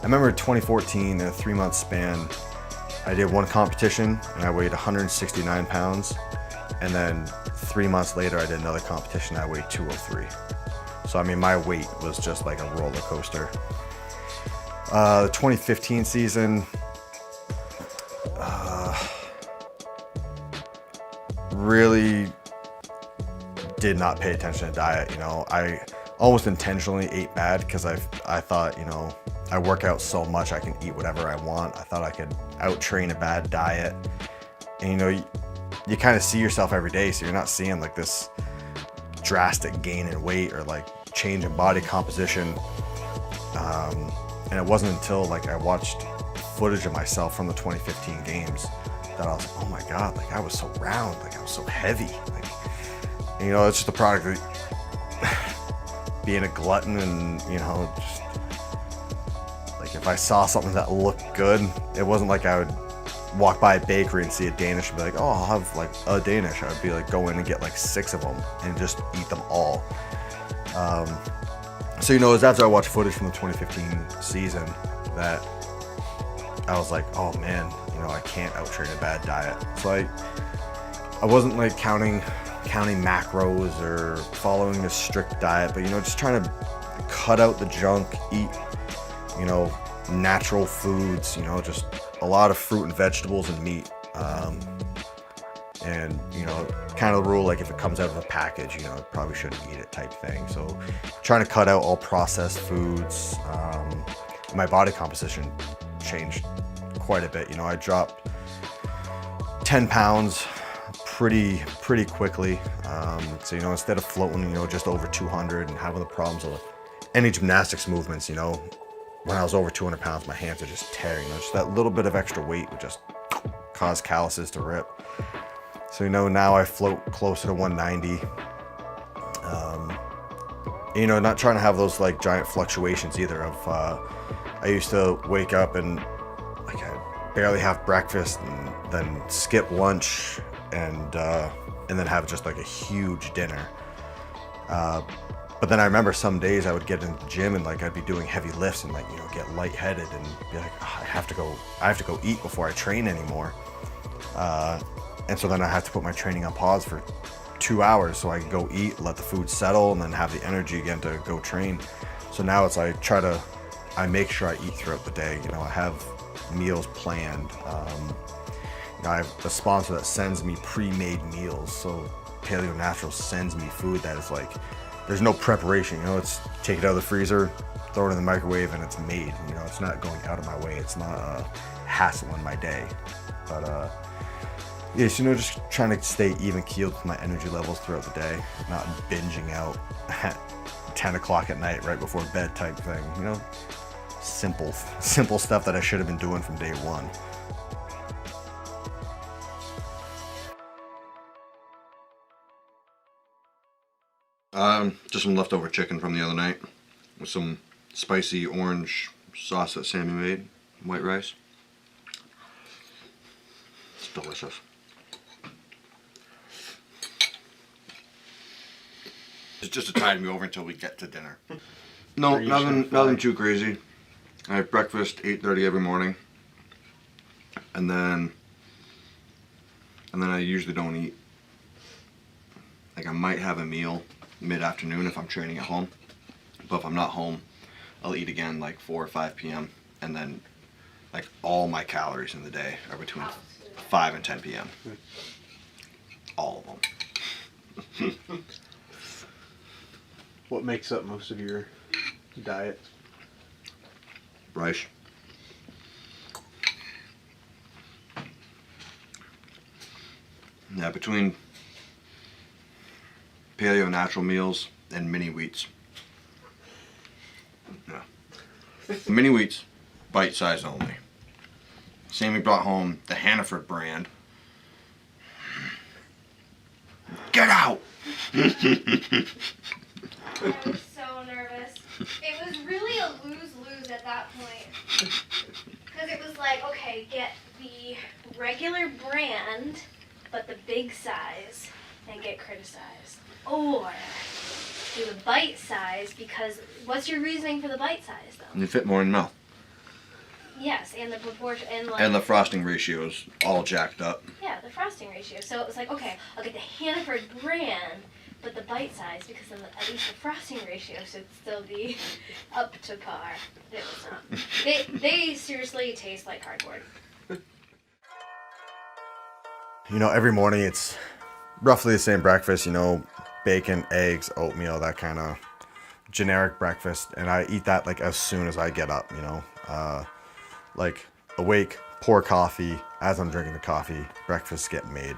remember 2014, in a 3-month span, I did one competition and I weighed 169 pounds. And then 3 months later, I did another competition. I weighed 203. So, I mean, my weight was just like a roller coaster. The 2015 season, really did not pay attention to diet. You know, I almost intentionally ate bad because I thought, you know, I work out so much I can eat whatever I want. I thought I could out-train a bad diet. And, you know, you kind of see yourself every day, so you're not seeing like this drastic gain in weight or like change in body composition. And it wasn't until like I watched footage of myself from the 2015 games that I was like, oh my God, like I was so round, like I was so heavy. Like, and, you know, it's just a product of being a glutton and, you know, just like if I saw something that looked good, it wasn't like I would walk by a bakery and see a Danish and be like, oh, I'll have like a Danish. I would be like, go in and get like 6 of them and just eat them all. So, you know, it was after I watched footage from the 2015 season that I was like, oh man, you know, I can't out-train a bad diet. So I wasn't like counting macros or following a strict diet, but, you know, just trying to cut out the junk, eat, you know, natural foods, you know, just a lot of fruit and vegetables and meat. And, you know, kind of the rule, like if it comes out of a package, you know, probably shouldn't eat it type thing. So trying to cut out all processed foods. My body composition changed quite a bit. You know, I dropped 10 pounds pretty quickly. So, you know, instead of floating, you know, just over 200 and having the problems of any gymnastics movements, you know, when I was over 200 pounds, my hands are just tearing. You know, just that little bit of extra weight would just cause calluses to rip. So, you know, now I float closer to 190. You know, not trying to have those like giant fluctuations either of, I used to wake up and like I barely have breakfast and then skip lunch and then have just like a huge dinner. But then I remember some days I would get in the gym and like I'd be doing heavy lifts and like, you know, get lightheaded and be like, oh, I have to go eat before I train anymore. And so then I have to put my training on pause for 2 hours so I can go eat, let the food settle, and then have the energy again to go train. So now it's I make sure I eat throughout the day. You know, I have meals planned. You know, I have a sponsor that sends me pre-made meals. So Paleo Natural sends me food that is like, there's no preparation. You know, it's take it out of the freezer, throw it in the microwave, and it's made. You know, it's not going out of my way. It's not a hassle in my day. But yes, you know, just trying to stay even keeled with my energy levels throughout the day, not binging out at 10 o'clock at night right before bed type thing. You know, simple stuff that I should have been doing from day one. Just some leftover chicken from the other night with some spicy orange sauce that Sammy made, white rice. It's delicious. It's just to tide me over until we get to dinner. No, nothing too crazy. I have breakfast 8:30 every morning, and then I usually don't eat. Like I might have a meal mid-afternoon if I'm training at home, but if I'm not home, I'll eat again like 4 or 5 p.m. and then like all my calories in the day are between 5 and 10 p.m. All of them. What makes up most of your diet? Rice. Yeah, between Paleo Natural meals and mini wheats. Yeah. Mini wheats, bite size only. Sammy brought home the Hannaford brand. Get out! I was so nervous. It was really a lose-lose at that point. Because it was like, okay, get the regular brand, but the big size, and get criticized. Or do the bite size, because what's your reasoning for the bite size, though? You fit more in mouth. Yes, and the proportion, and like... And the frosting ratio's all jacked up. Yeah, the frosting ratio. So it was like, okay, I'll get the Hannaford brand, but the bite size, because then at least the frosting ratio should still be up to par. It was not. They seriously taste like cardboard. You know, every morning it's roughly the same breakfast, you know, bacon, eggs, oatmeal, that kind of generic breakfast. And I eat that like as soon as I get up, you know. Like awake, pour coffee. As I'm drinking the coffee, breakfast get made.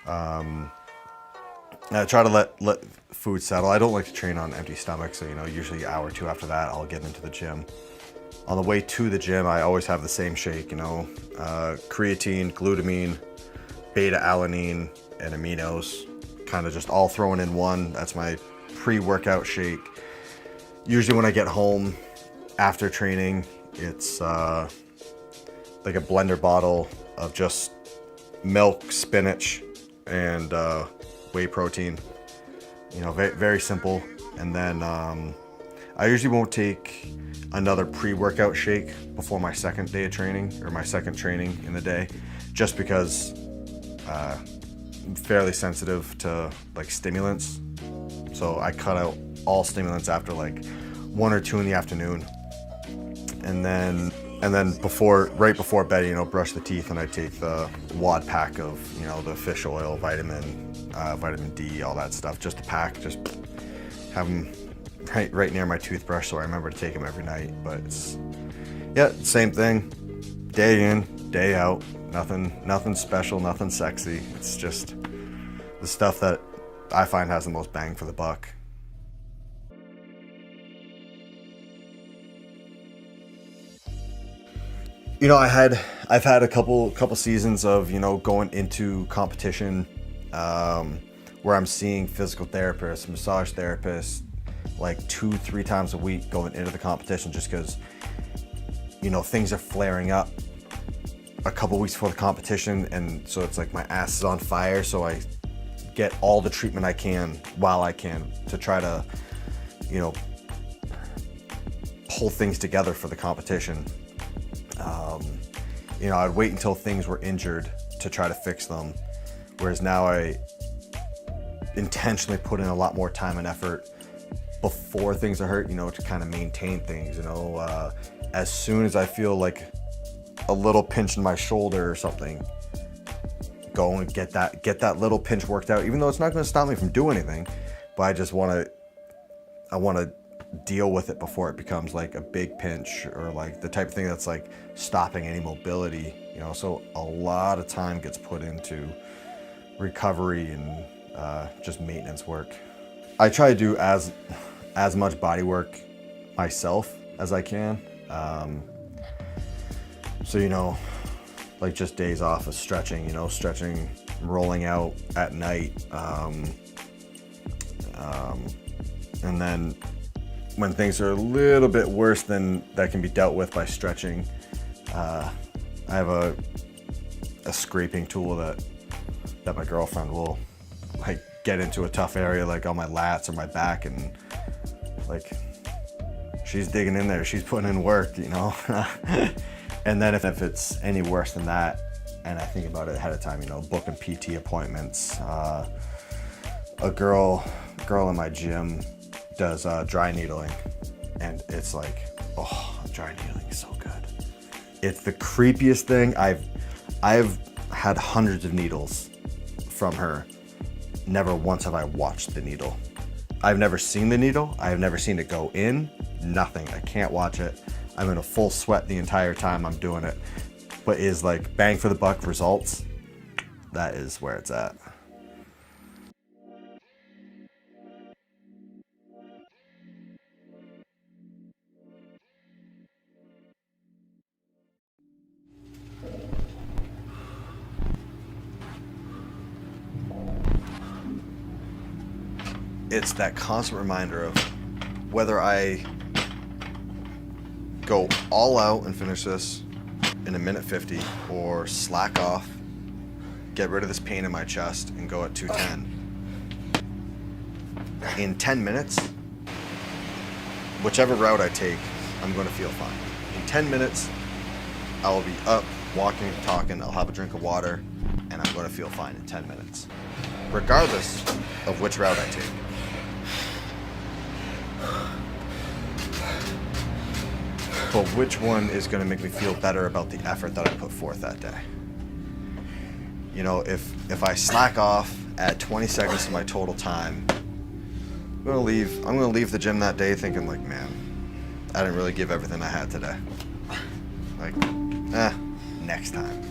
I try to let food settle. I don't like to train on empty stomach, so you know, usually an hour or two after that, I'll get into the gym. On the way to the gym, I always have the same shake, you know, creatine, glutamine, beta-alanine, and aminos, kind of just all thrown in one. That's my pre-workout shake. Usually when I get home after training, it's like a blender bottle of just milk, spinach, and whey protein. You know, very, very simple. And then I usually won't take another pre-workout shake before my second day of training, or my second training in the day, just because I'm fairly sensitive to like stimulants. So I cut out all stimulants after like 1 or 2 in the afternoon. And then right before bed, you know, brush the teeth, and I take the wad pack of, you know, the fish oil, vitamin D, all that stuff. Just a pack, just have them right near my toothbrush, so I remember to take them every night. But it's, yeah, same thing, day in, day out. Nothing special, nothing sexy. It's just the stuff that I find has the most bang for the buck. You know, I've had a couple seasons of, you know, going into competition where I'm seeing physical therapists, massage therapists, like 2-3 times a week going into the competition, just because, you know, things are flaring up a couple weeks before the competition, and so it's like my ass is on fire, so I get all the treatment I can while I can to try to, you know, pull things together for the competition. You know, I'd wait until things were injured to try to fix them, whereas now intentionally put in a lot more time and effort before things are hurt, you know, to kind of maintain things, you know. As soon as I feel like a little pinch in my shoulder or something, go and get that little pinch worked out, even though it's not going to stop me from doing anything, but I want to deal with it before it becomes like a big pinch or like the type of thing that's like stopping any mobility, you know. So a lot of time gets put into recovery and just maintenance work. I try to do as much body work myself as I can. So, you know, like just days off of stretching, you know, stretching, rolling out at night. And then when things are a little bit worse than that can be dealt with by stretching, I have a scraping tool that my girlfriend will like get into a tough area, like on my lats or my back, and like she's digging in there, she's putting in work, you know. And then if it's any worse than that, and I think about it ahead of time, you know, booking PT appointments. A girl in my gym does dry needling, and it's like, oh, dry needling is so good. It's the creepiest thing. I've had hundreds of needles from her. Never once have I watched the needle. I've never seen the needle. I have never seen it go in. Nothing. I can't watch it. I'm in a full sweat the entire time I'm doing it. But is like bang for the buck results. That is where it's at. It's that constant reminder of whether I go all out and finish this in a minute 50 or slack off, get rid of this pain in my chest and go at 210. In 10 minutes, whichever route I take, I'm going to feel fine. In 10 minutes, I will be up, walking, talking, I'll have a drink of water, and I'm going to feel fine in 10 minutes, regardless of which route I take. But which one is going to make me feel better about the effort that I put forth that day? You know, if I slack off, add 20 seconds to my total time, I'm gonna leave the gym that day thinking like, man, I didn't really give everything I had today. Like, next time.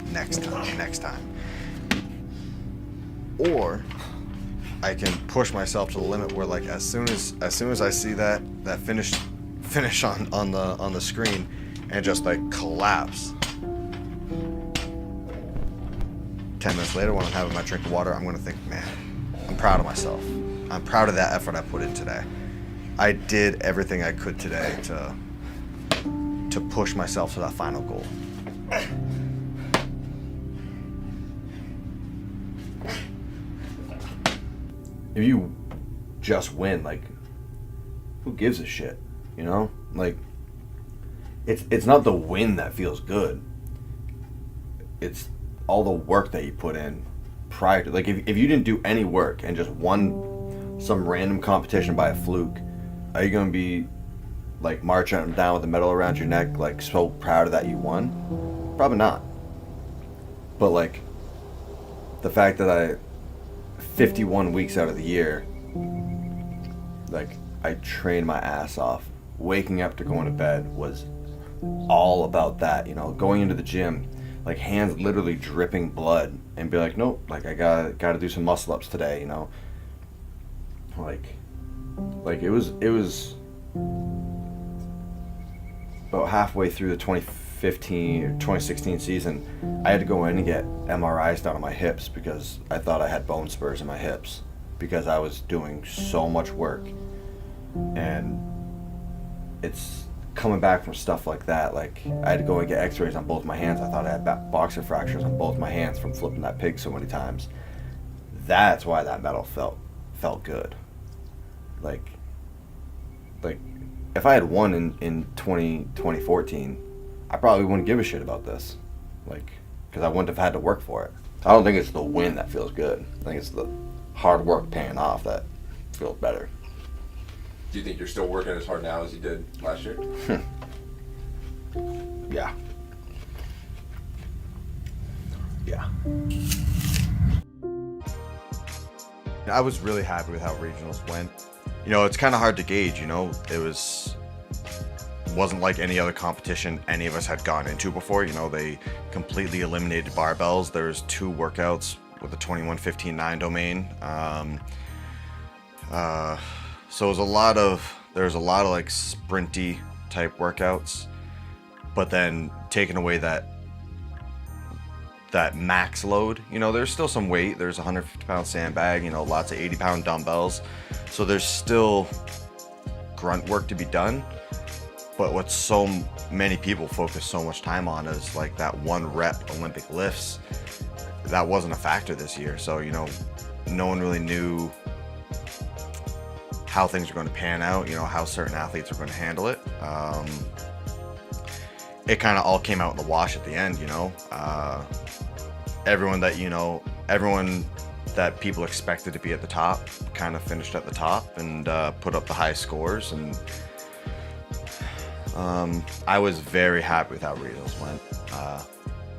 Or I can push myself to the limit where, like, as soon as I see that finish on the screen and just like collapse. 10 minutes later, when I'm having my drink of water, I'm gonna think, man, I'm proud of myself. I'm proud of that effort I put in today. I did everything I could today to push myself to that final goal. If you just win, like, who gives a shit? You know, like, it's not the win that feels good. It's all the work that you put in prior to, like, if you didn't do any work and just won some random competition by a fluke, are you gonna be like marching down with a medal around your neck, like so proud of that you won? Probably not. But like, the fact that 51 weeks out of the year, like, I trained my ass off. Waking up to going to bed was all about that, you know, going into the gym, like hands literally dripping blood, and be like, nope, like I gotta do some muscle ups today, you know. Like it was about halfway through the 2015 or 2016 season, I had to go in and get MRIs done on my hips because I thought I had bone spurs in my hips because I was doing so much work. And it's coming back from stuff like that. Like, I had to go and get x-rays on both my hands. I thought I had boxer fractures on both my hands from flipping that pig so many times. That's why that medal felt good. Like if I had won in 2014, I probably wouldn't give a shit about this. Like, because I wouldn't have had to work for it. I don't think it's the win that feels good. I think it's hard work paying off, that feels better. Do you think you're still working as hard now as you did last year? Yeah. Yeah. I was really happy with how regionals went. You know, it's kind of hard to gauge, you know, wasn't like any other competition any of us had gone into before. You know, they completely eliminated barbells. There's 2 workouts with the 21-15-9 domain. So there's a lot of like sprinty type workouts, but then taking away that max load. You know, there's still some weight. There's a 150-pound sandbag, you know, lots of 80-pound dumbbells. So there's still grunt work to be done. But what so many people focus so much time on is like that 1 rep Olympic lifts. That wasn't a factor this year. So, you know, no one really knew how things are going to pan out, you know, how certain athletes are going to handle it. It kind of all came out in the wash at the end, you know. Everyone that people expected to be at the top kind of finished at the top and put up the high scores. And I was very happy with how regionals went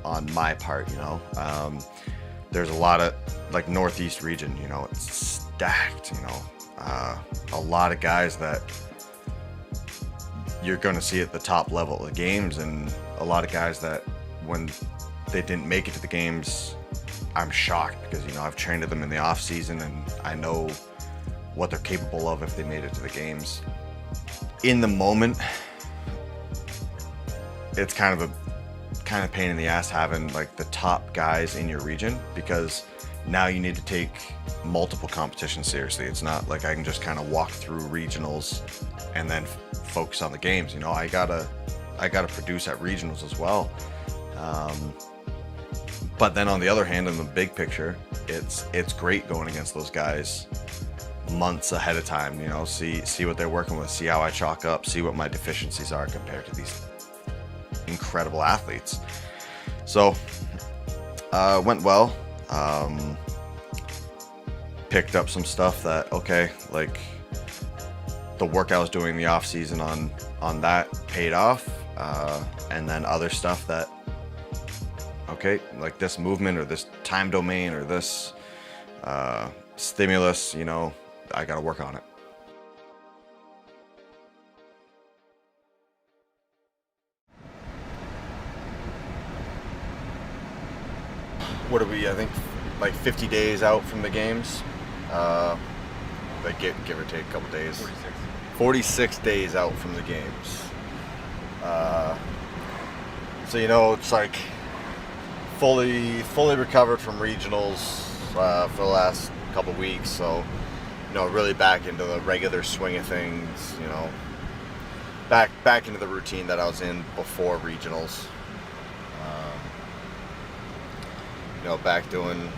on my part, you know. There's a lot of, like, Northeast region, you know, it's stacked, you know. A lot of guys that you're going to see at the top level of the games, and a lot of guys that when they didn't make it to the games, I'm shocked because, you know, I've trained them in the off season and I know what they're capable of if they made it to the games. In the moment, it's kind of pain in the ass having like the top guys in your region, because now you need to take multiple competitions seriously. It's not like I can just kind of walk through regionals and then focus on the games. You know, I gotta produce at regionals as well. But then on the other hand, in the big picture, it's great going against those guys months ahead of time. You know, see what they're working with, see how I chalk up, see what my deficiencies are compared to these incredible athletes. So went well. Picked up some stuff that, okay, like the work I was doing in the off season on that paid off, and then other stuff that, okay, like this movement or this time domain or this stimulus, you know, I got to work on it. What are we, I think, like 50 days out from the games? Like give or take a couple days. 46 days out from the games. So, you know, it's like fully recovered from regionals for the last couple weeks. So, you know, really back into the regular swing of things. You know, back into the routine that I was in before regionals. You know, back doing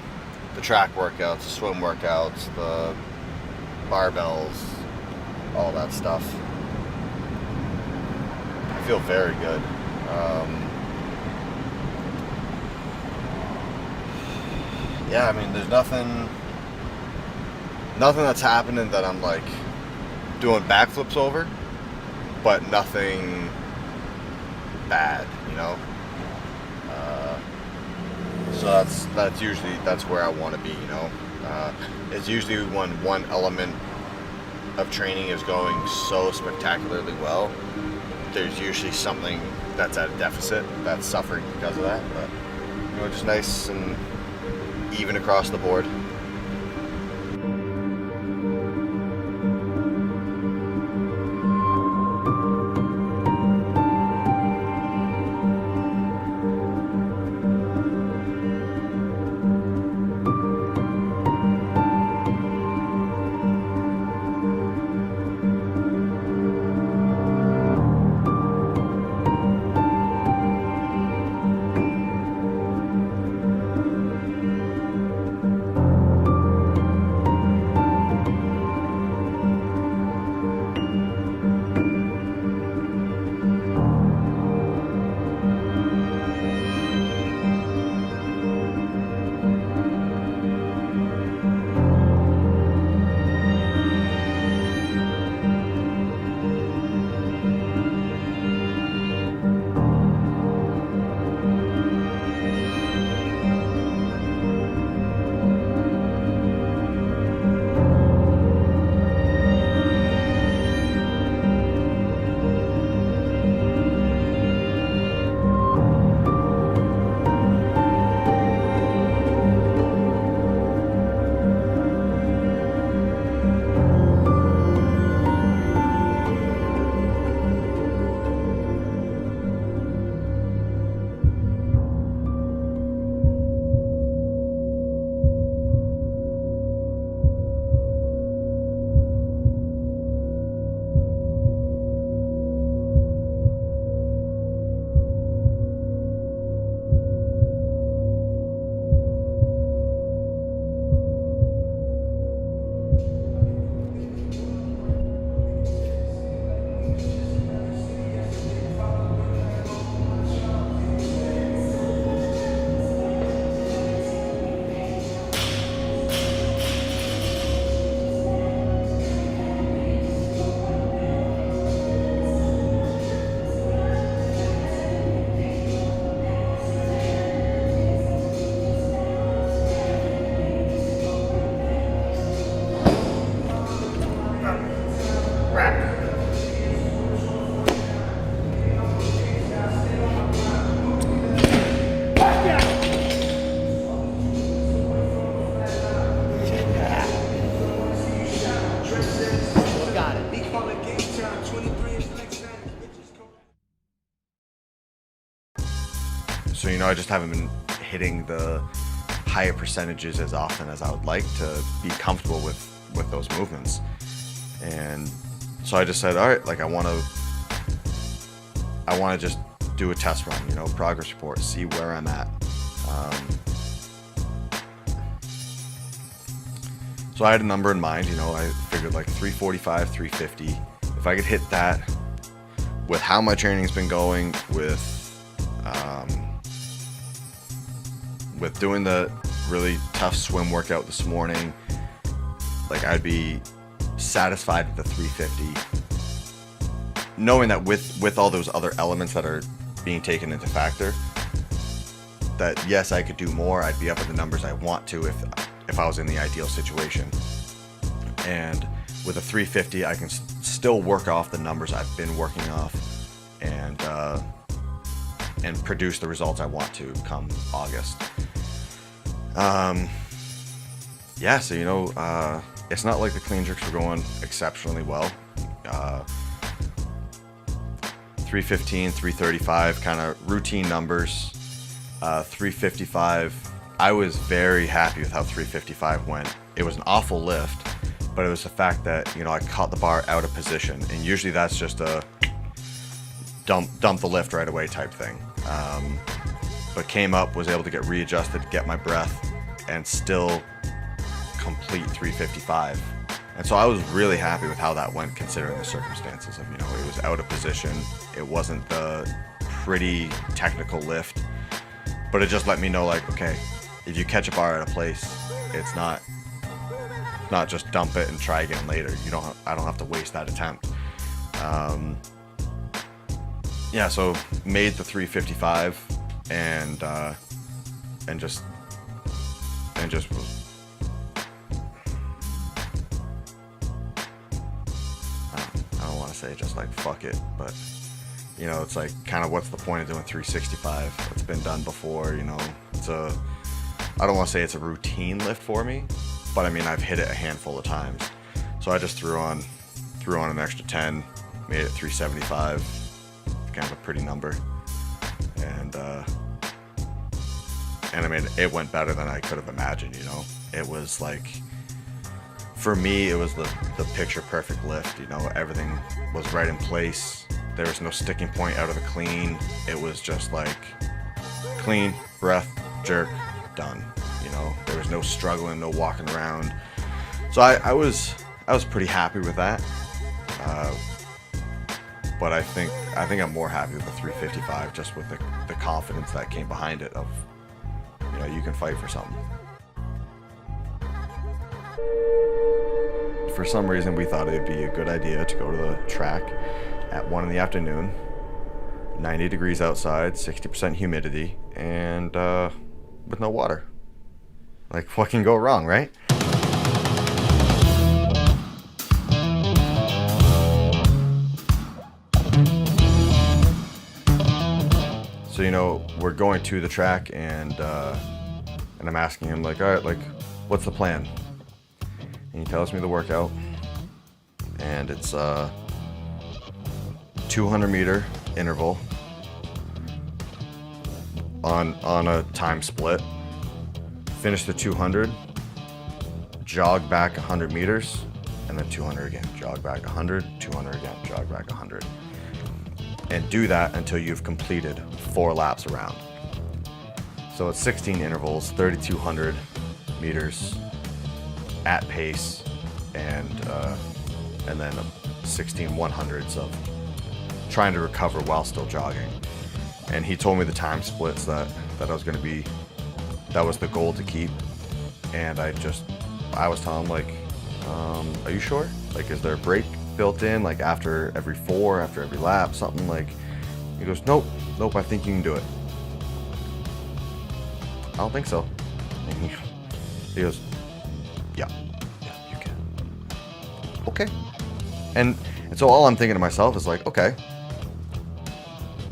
the track workouts, the swim workouts, the barbells, all that stuff. I feel very good. Yeah, I mean, there's nothing that's happening that I'm like doing backflips over, but nothing bad, you know. So that's where I want to be, you know. It's usually when one element of training is going so spectacularly well, there's usually something that's at a deficit that's suffering because of that. But, you know, just nice and even across the board. So, you know, I just haven't been hitting the higher percentages as often as I would like to be comfortable with those movements. And so I just said, all right, like I want to just do a test run, you know, progress report, see where I'm at. So I had a number in mind, you know, I figured like 345, 350. If I could hit that with how my training's been going, with doing the really tough swim workout this morning, like I'd be satisfied with the 350, knowing that with all those other elements that are being taken into factor, that yes, I could do more. I'd be up at the numbers I want to if I was in the ideal situation. And with a 350, I can still work off the numbers I've been working off and produce the results I want to come August. Yeah, so you know, it's not like the clean jerks were going exceptionally well. 315, 335, kind of routine numbers. 355, I was very happy with how 355 went. It was an awful lift, but it was the fact that, you know, I caught the bar out of position, and usually that's just a dump the lift right away type thing. But came up, was able to get readjusted, get my breath, and still complete 355. And so I was really happy with how that went, considering the circumstances of, you know, it was out of position. It wasn't the pretty technical lift, but it just let me know, like, okay, if you catch a bar at a place, it's not just dump it and try again later. I don't have to waste that attempt. Yeah, so made the 355 and just was, I don't want to say just like fuck it, but you know, it's like kind of what's the point of doing 365? It's been done before, you know. I don't want to say it's a routine lift for me, but I mean, I've hit it a handful of times. So I just threw on an extra 10, made it 375, kind of a pretty number. And I mean, it went better than I could have imagined, you know. It was like, for me, it was the picture perfect lift, you know. Everything was right in place. There was no sticking point out of the clean. It was just like clean, breath, jerk, done. You know, there was no struggling, no walking around. So I was pretty happy with that. But I think I'm more happy with the 355, just with the confidence that came behind it of, you know, you can fight for something. For some reason, we thought it'd be a good idea to go to the track at 1 p.m, 90 degrees outside, 60% humidity, and with no water. Like, what can go wrong, right? So, you know, we're going to the track, and I'm asking him, like, all right, like, what's the plan? And he tells me the workout, and it's 200-meter interval on a time split. Finish the 200, jog back 100 meters, and then 200 again. Jog back 100, 200 again, jog back 100. And do that until you've completed 4 laps around. So it's 16 intervals, 3,200 meters at pace, and then 16 100s of trying to recover while still jogging. And he told me the time splits that I was going to be, that was the goal to keep. And I was telling him, like, are you sure? Like, is there a break built in, like after every 4, after every lap, something? Like, he goes, nope, I think you can do it. I don't think so. And he goes, yeah, you can. Okay. And so all I'm thinking to myself is like, okay,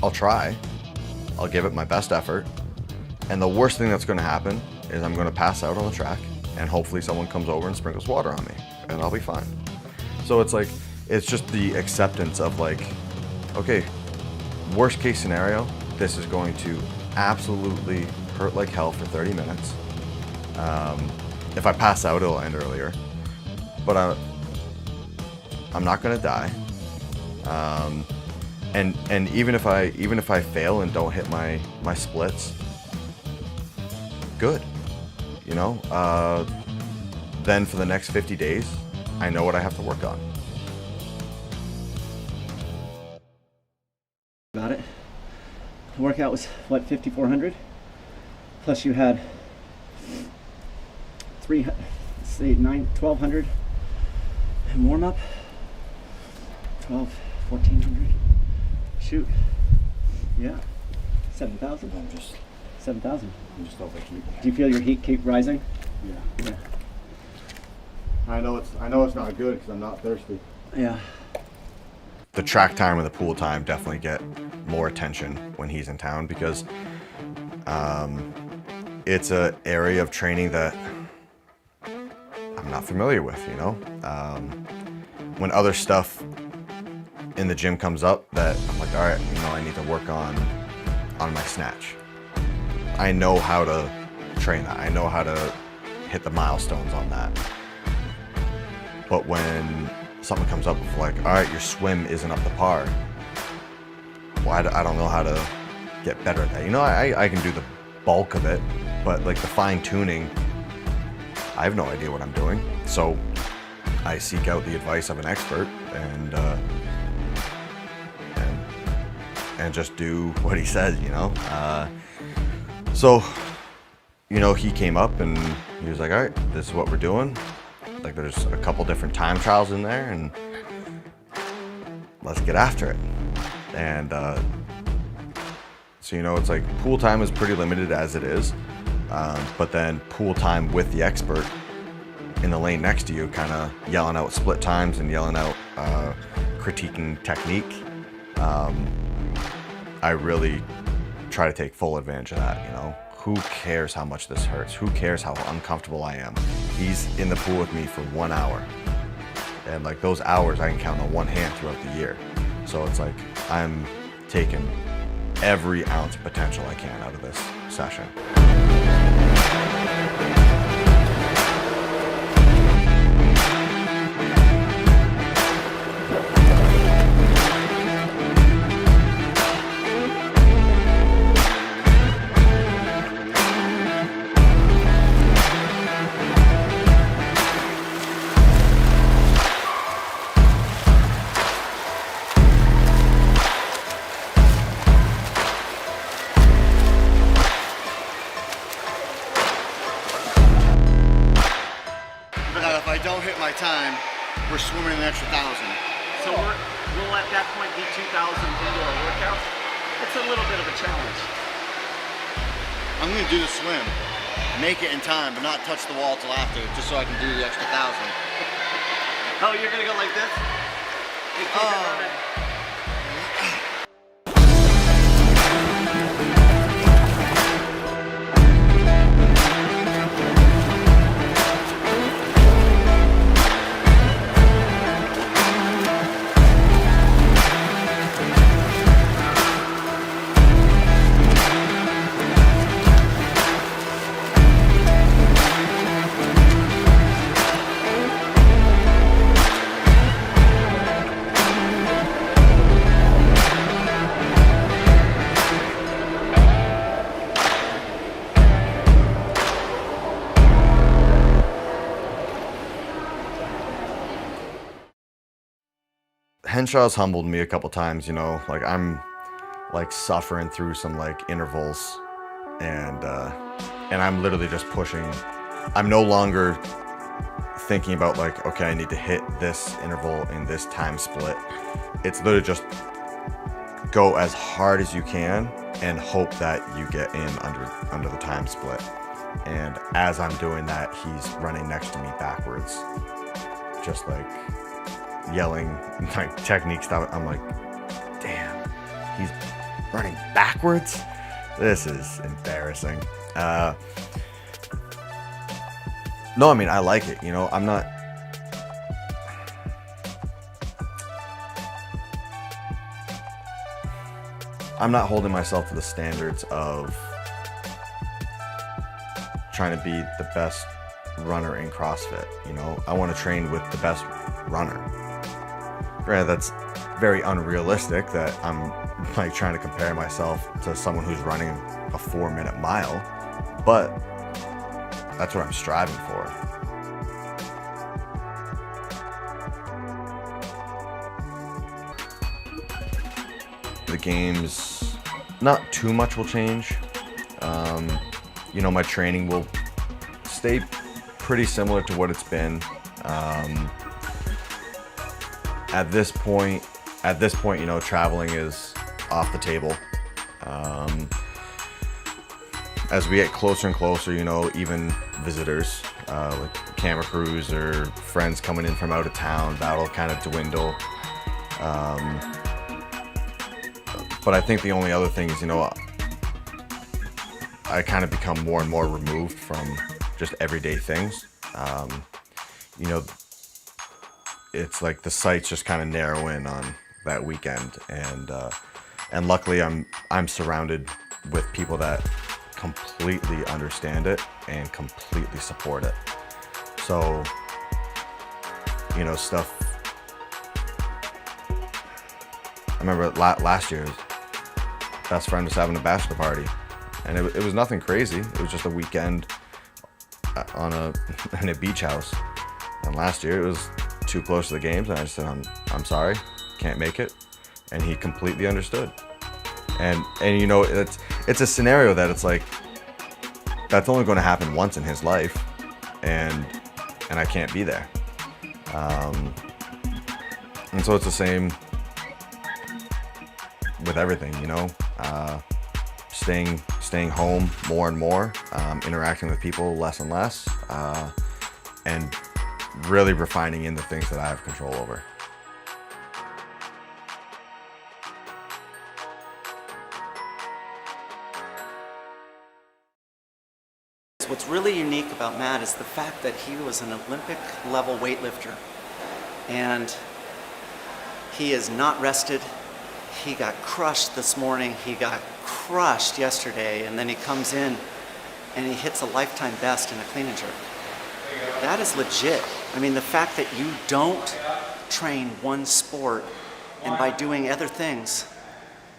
I'll try. I'll give it my best effort. And the worst thing that's going to happen is I'm going to pass out on the track, and hopefully someone comes over and sprinkles water on me, and I'll be fine. So it's like, it's just the acceptance of like, okay, worst case scenario, this is going to absolutely hurt like hell for 30 minutes. If I pass out, it'll end earlier. But I'm not gonna die. And even if I fail and don't hit my splits, good. You know. Then for the next 50 days, I know what I have to work on. Got it. The workout was what, 5,400? Plus you had 1,200 and warm up. 1,400. Shoot. Yeah. 7,000. 7,000. I'm just overheating. Do you feel your heat keep rising? Yeah. Yeah. I know it's not good because I'm not thirsty. Yeah. The track time and the pool time definitely get more attention when he's in town because it's an area of training that I'm not familiar with, you know? When other stuff in the gym comes up that I'm like, all right, you know, I need to work on my snatch. I know how to train that. I know how to hit the milestones on that. But when something comes up with like, all right, your swim isn't up to par, well, I don't know how to get better at that. You know, I can do the bulk of it, but like the fine tuning, I have no idea what I'm doing. So I seek out the advice of an expert and just do what he says, you know? So, you know, he came up and he was like, all right, this is what we're doing. Like there's a couple different time trials in there and let's get after it. And so, you know, it's like pool time is pretty limited as it is. But then pool time with the expert in the lane next to you, kind of yelling out split times and yelling out critiquing technique. I really try to take full advantage of that, you know. Who cares how much this hurts? Who cares how uncomfortable I am? He's in the pool with me for 1 hour. And like those hours I can count on one hand throughout the year. So it's like I'm taking every ounce of potential I can out of this session. Time, we're swimming an extra 1,000. So we'll at that point be 2,000 into our workout. It's a little bit of a challenge. I'm gonna do the swim, make it in time, but not touch the wall till after, just so I can do the extra 1,000. Oh, you're gonna go like this? You keep it running. Henshaw's humbled me a couple times, you know, like I'm like suffering through some like intervals and I'm literally just pushing. I'm no longer thinking about like, okay, I need to hit this interval in this time split. It's literally just go as hard as you can and hope that you get in under the time split. And as I'm doing that, he's running next to me backwards, just like yelling like technique stuff. I'm like, damn, he's running backwards? This is embarrassing. No, I mean, I like it, you know, I'm not, I'm not holding myself to the standards of trying to be the best runner in CrossFit. You know, I want to train with the best runner. Granted, that's very unrealistic that I'm like trying to compare myself to someone who's running a 4-minute mile, but that's what I'm striving for. The games, not too much will change. You know, my training will stay pretty similar to what it's been. At this point, you know, traveling is off the table. As we get closer and closer, you know, even visitors, like camera crews or friends coming in from out of town, that'll kind of dwindle. But I think the only other thing is, you know, I kind of become more and more removed from just everyday things. You know, it's like the sights just kind of narrow in on that weekend, and luckily I'm surrounded with people that completely understand it and completely support it. So, you know, stuff. I remember last year, best friend was having a bachelor party, and it was nothing crazy. It was just a weekend in a beach house. And last year it was too close to the games, and I just said, I'm sorry, can't make it. And he completely understood. And you know, it's a scenario that it's like, that's only going to happen once in his life, and I can't be there. And so it's the same with everything, you know, staying home more and more, interacting with people less and less, and really refining in the things that I have control over. What's really unique about Matt is the fact that he was an Olympic level weightlifter, and he is not rested. He got crushed this morning, he got crushed yesterday, and then he comes in and he hits a lifetime best in a clean and jerk. That is legit. I mean, the fact that you don't train one sport, and by doing other things,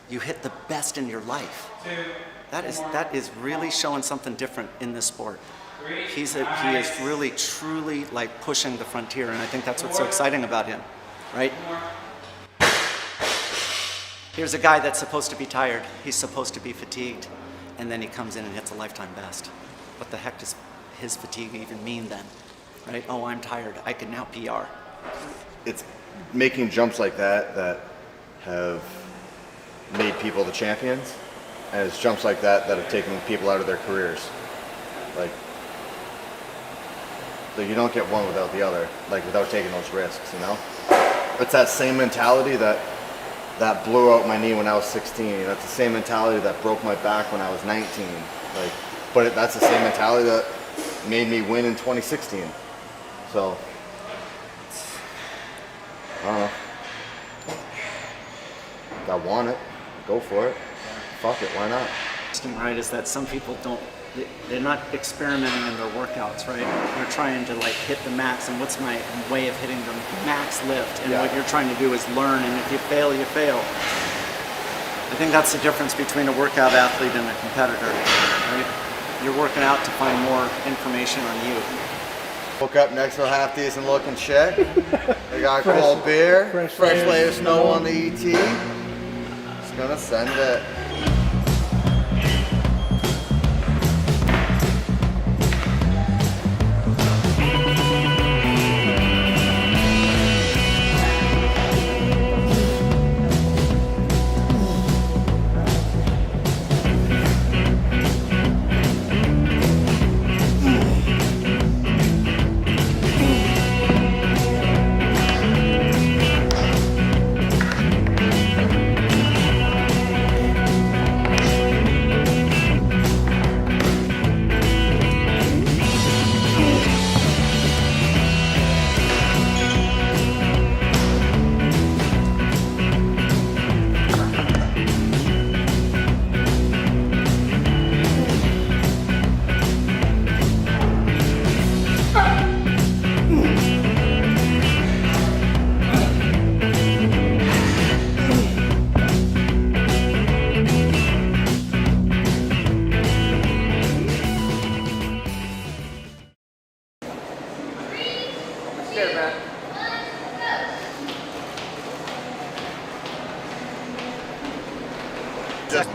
you hit the best in your life. That is really showing something different in this sport. He is really, truly like pushing the frontier, and I think that's what's so exciting about him, right? Here's a guy that's supposed to be tired. He's supposed to be fatigued, and then he comes in and hits a lifetime best. What the heck does his fatigue even mean then, right? Oh, I'm tired. I can now PR. It's making jumps like that have made people the champions, and it's jumps like that have taken people out of their careers. Like you don't get one without the other, like without taking those risks, you know? It's that same mentality that blew out my knee when I was 16. That's the same mentality that broke my back when I was 19. But that's the same mentality that made me win in 2016. So, I don't know. If I want it, go for it. Fuck it, why not? Right, is that some people they're not experimenting in their workouts, right? They're trying to like hit the max, and what's my way of hitting the max lift? And what you're trying to do is learn, and if you fail, you fail. I think that's the difference between a workout athlete and a competitor, right? You're working out to find more information on you. Woke up next to a half decent looking chick. I got cold beer, fresh layer of snow on the ET. Just gonna send it. just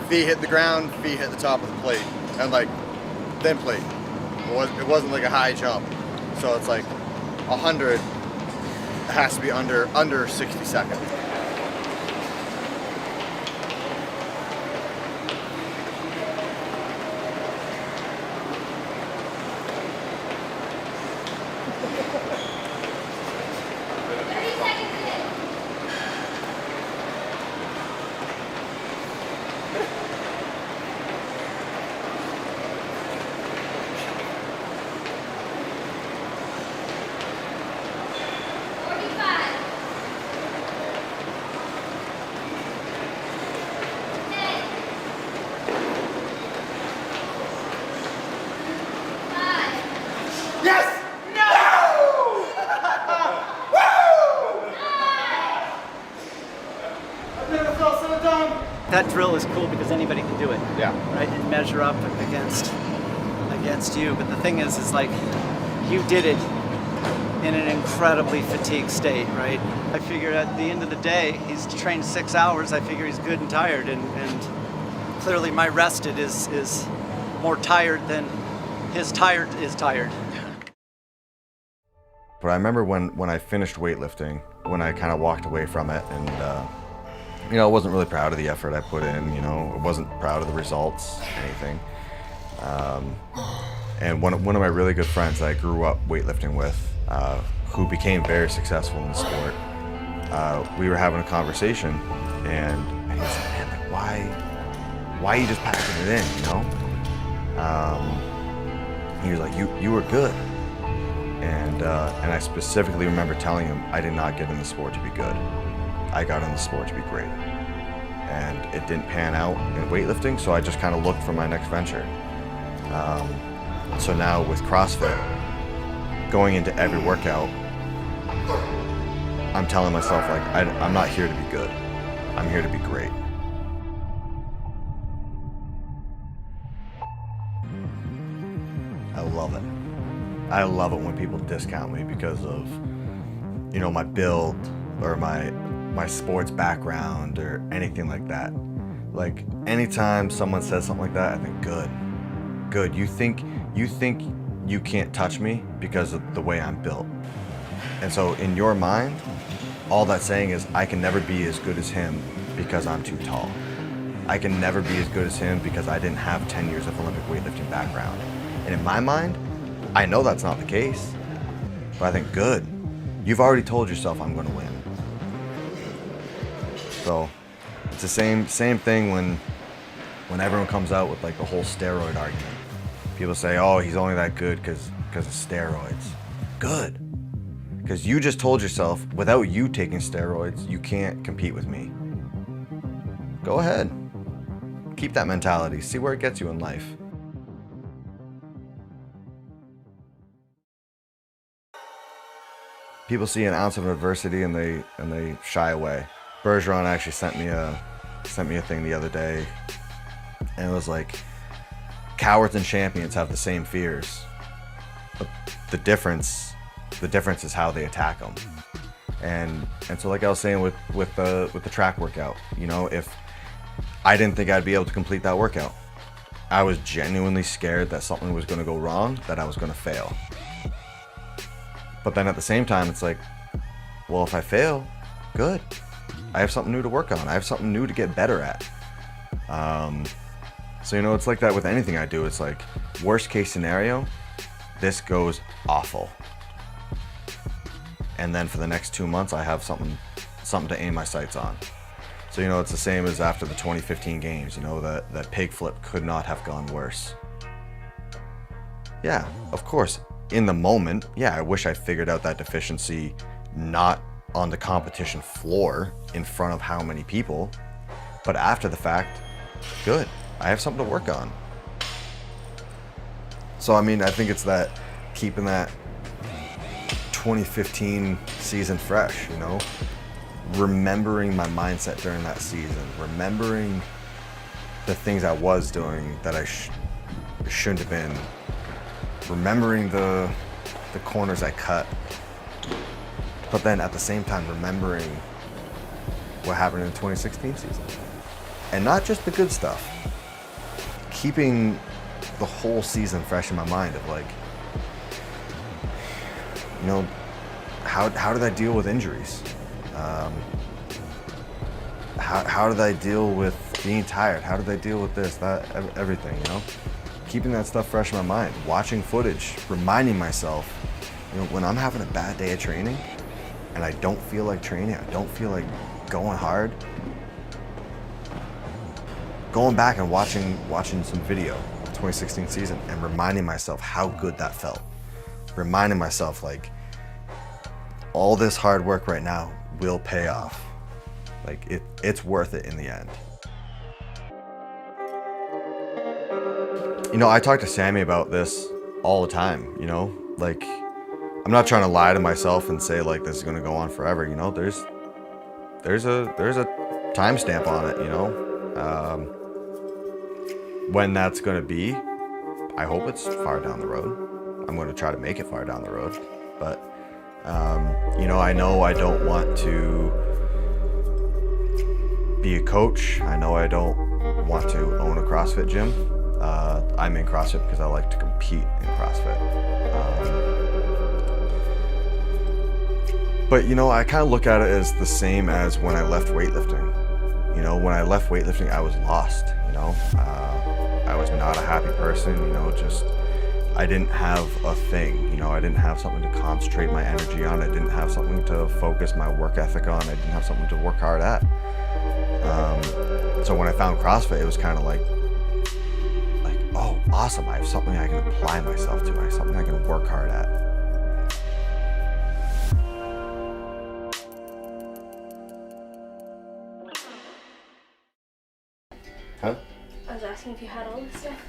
feet hit the ground, feet hit the top of the plate, and like thin plate. It wasn't like a high jump, so it's like 100 has to be under 60 seconds. That drill is cool because anybody can do it. Yeah. Right, and measure up against you. But the thing is like you did it in an incredibly fatigued state, right? I figured at the end of the day, he's trained 6 hours. I figure he's good and tired, and clearly my rested is more tired than his tired is tired. But I remember when I finished weightlifting, when I kind of walked away from it, and you know, I wasn't really proud of the effort I put in. You know, I wasn't proud of the results, anything. And one of my really good friends that I grew up weightlifting with, who became very successful in the sport, we were having a conversation, and he said, "Man, like, why are you just packing it in? You know?" He was like, "You were good." And I specifically remember telling him I did not get in the sport to be good. I got in the sport to be great. And it didn't pan out in weightlifting, so I just kind of looked for my next venture. So now with CrossFit, going into every workout, I'm telling myself, like, I'm not here to be good. I'm here to be great. I love it. I love it when people discount me because of, you know, my build or my sports background or anything like that. Like, anytime someone says something like that, I think, good. You think you can't touch me because of the way I'm built. And so in your mind, all that's saying is I can never be as good as him because I'm too tall. I can never be as good as him because I didn't have 10 years of Olympic weightlifting background. And in my mind, I know that's not the case, but I think, good. You've already told yourself I'm gonna win. So it's the same thing when everyone comes out with like the whole steroid argument. People say, oh, he's only that good because of steroids. Good. Because you just told yourself, without you taking steroids, you can't compete with me. Go ahead. Keep that mentality. See where it gets you in life. People see an ounce of adversity and they shy away. Bergeron actually sent me a thing the other day, and it was like, cowards and champions have the same fears, but the difference is how they attack them. And so, like I was saying with the track workout, you know, if I didn't think I'd be able to complete that workout, I was genuinely scared that something was going to go wrong, that I was going to fail. But then at the same time, it's like, well, if I fail, good. I have something new to work on. I have something new to get better at. So, you know, it's like that with anything I do. It's like, worst case scenario, this goes awful. And then for the next 2 months, I have something to aim my sights on. So, you know, it's the same as after the 2015 games, you know, that pig flip could not have gone worse. Yeah, of course. In the moment, yeah, I wish I figured out that deficiency not on the competition floor in front of how many people, but after the fact, good. I have something to work on. So, I mean, I think it's that keeping that 2015 season fresh, you know, remembering my mindset during that season, remembering the things I was doing that I shouldn't have been, remembering the corners I cut, but then at the same time remembering what happened in the 2016 season. And not just the good stuff. Keeping the whole season fresh in my mind of like, you know, how did I deal with injuries? How did I deal with being tired? How did I deal with this, that, everything, you know? Keeping that stuff fresh in my mind, watching footage, reminding myself, you know, when I'm having a bad day of training and I don't feel like training, I don't feel like going hard, going back and watching some video of the 2016 season and reminding myself how good that felt. Reminding myself like all this hard work right now will pay off. Like it's worth it in the end. You know, I talk to Sammy about this all the time, you know? Like, I'm not trying to lie to myself and say like this is gonna go on forever, you know? There's a timestamp on it, you know? When that's gonna be, I hope it's far down the road. I'm gonna try to make it far down the road. But, you know I don't want to be a coach. I know I don't want to own a CrossFit gym. I'm in CrossFit because I like to compete in CrossFit. But you know, I kind of look at it as the same as when I left weightlifting. You know, when I left weightlifting, I was lost, you know? I was not a happy person, you know, just, I didn't have a thing, you know, I didn't have something to concentrate my energy on, I didn't have something to focus my work ethic on, I didn't have something to work hard at. So when I found CrossFit, it was kind of like, oh, awesome, I have something I can apply myself to, I have something I can work hard at. Huh? I was asking if you had all this stuff.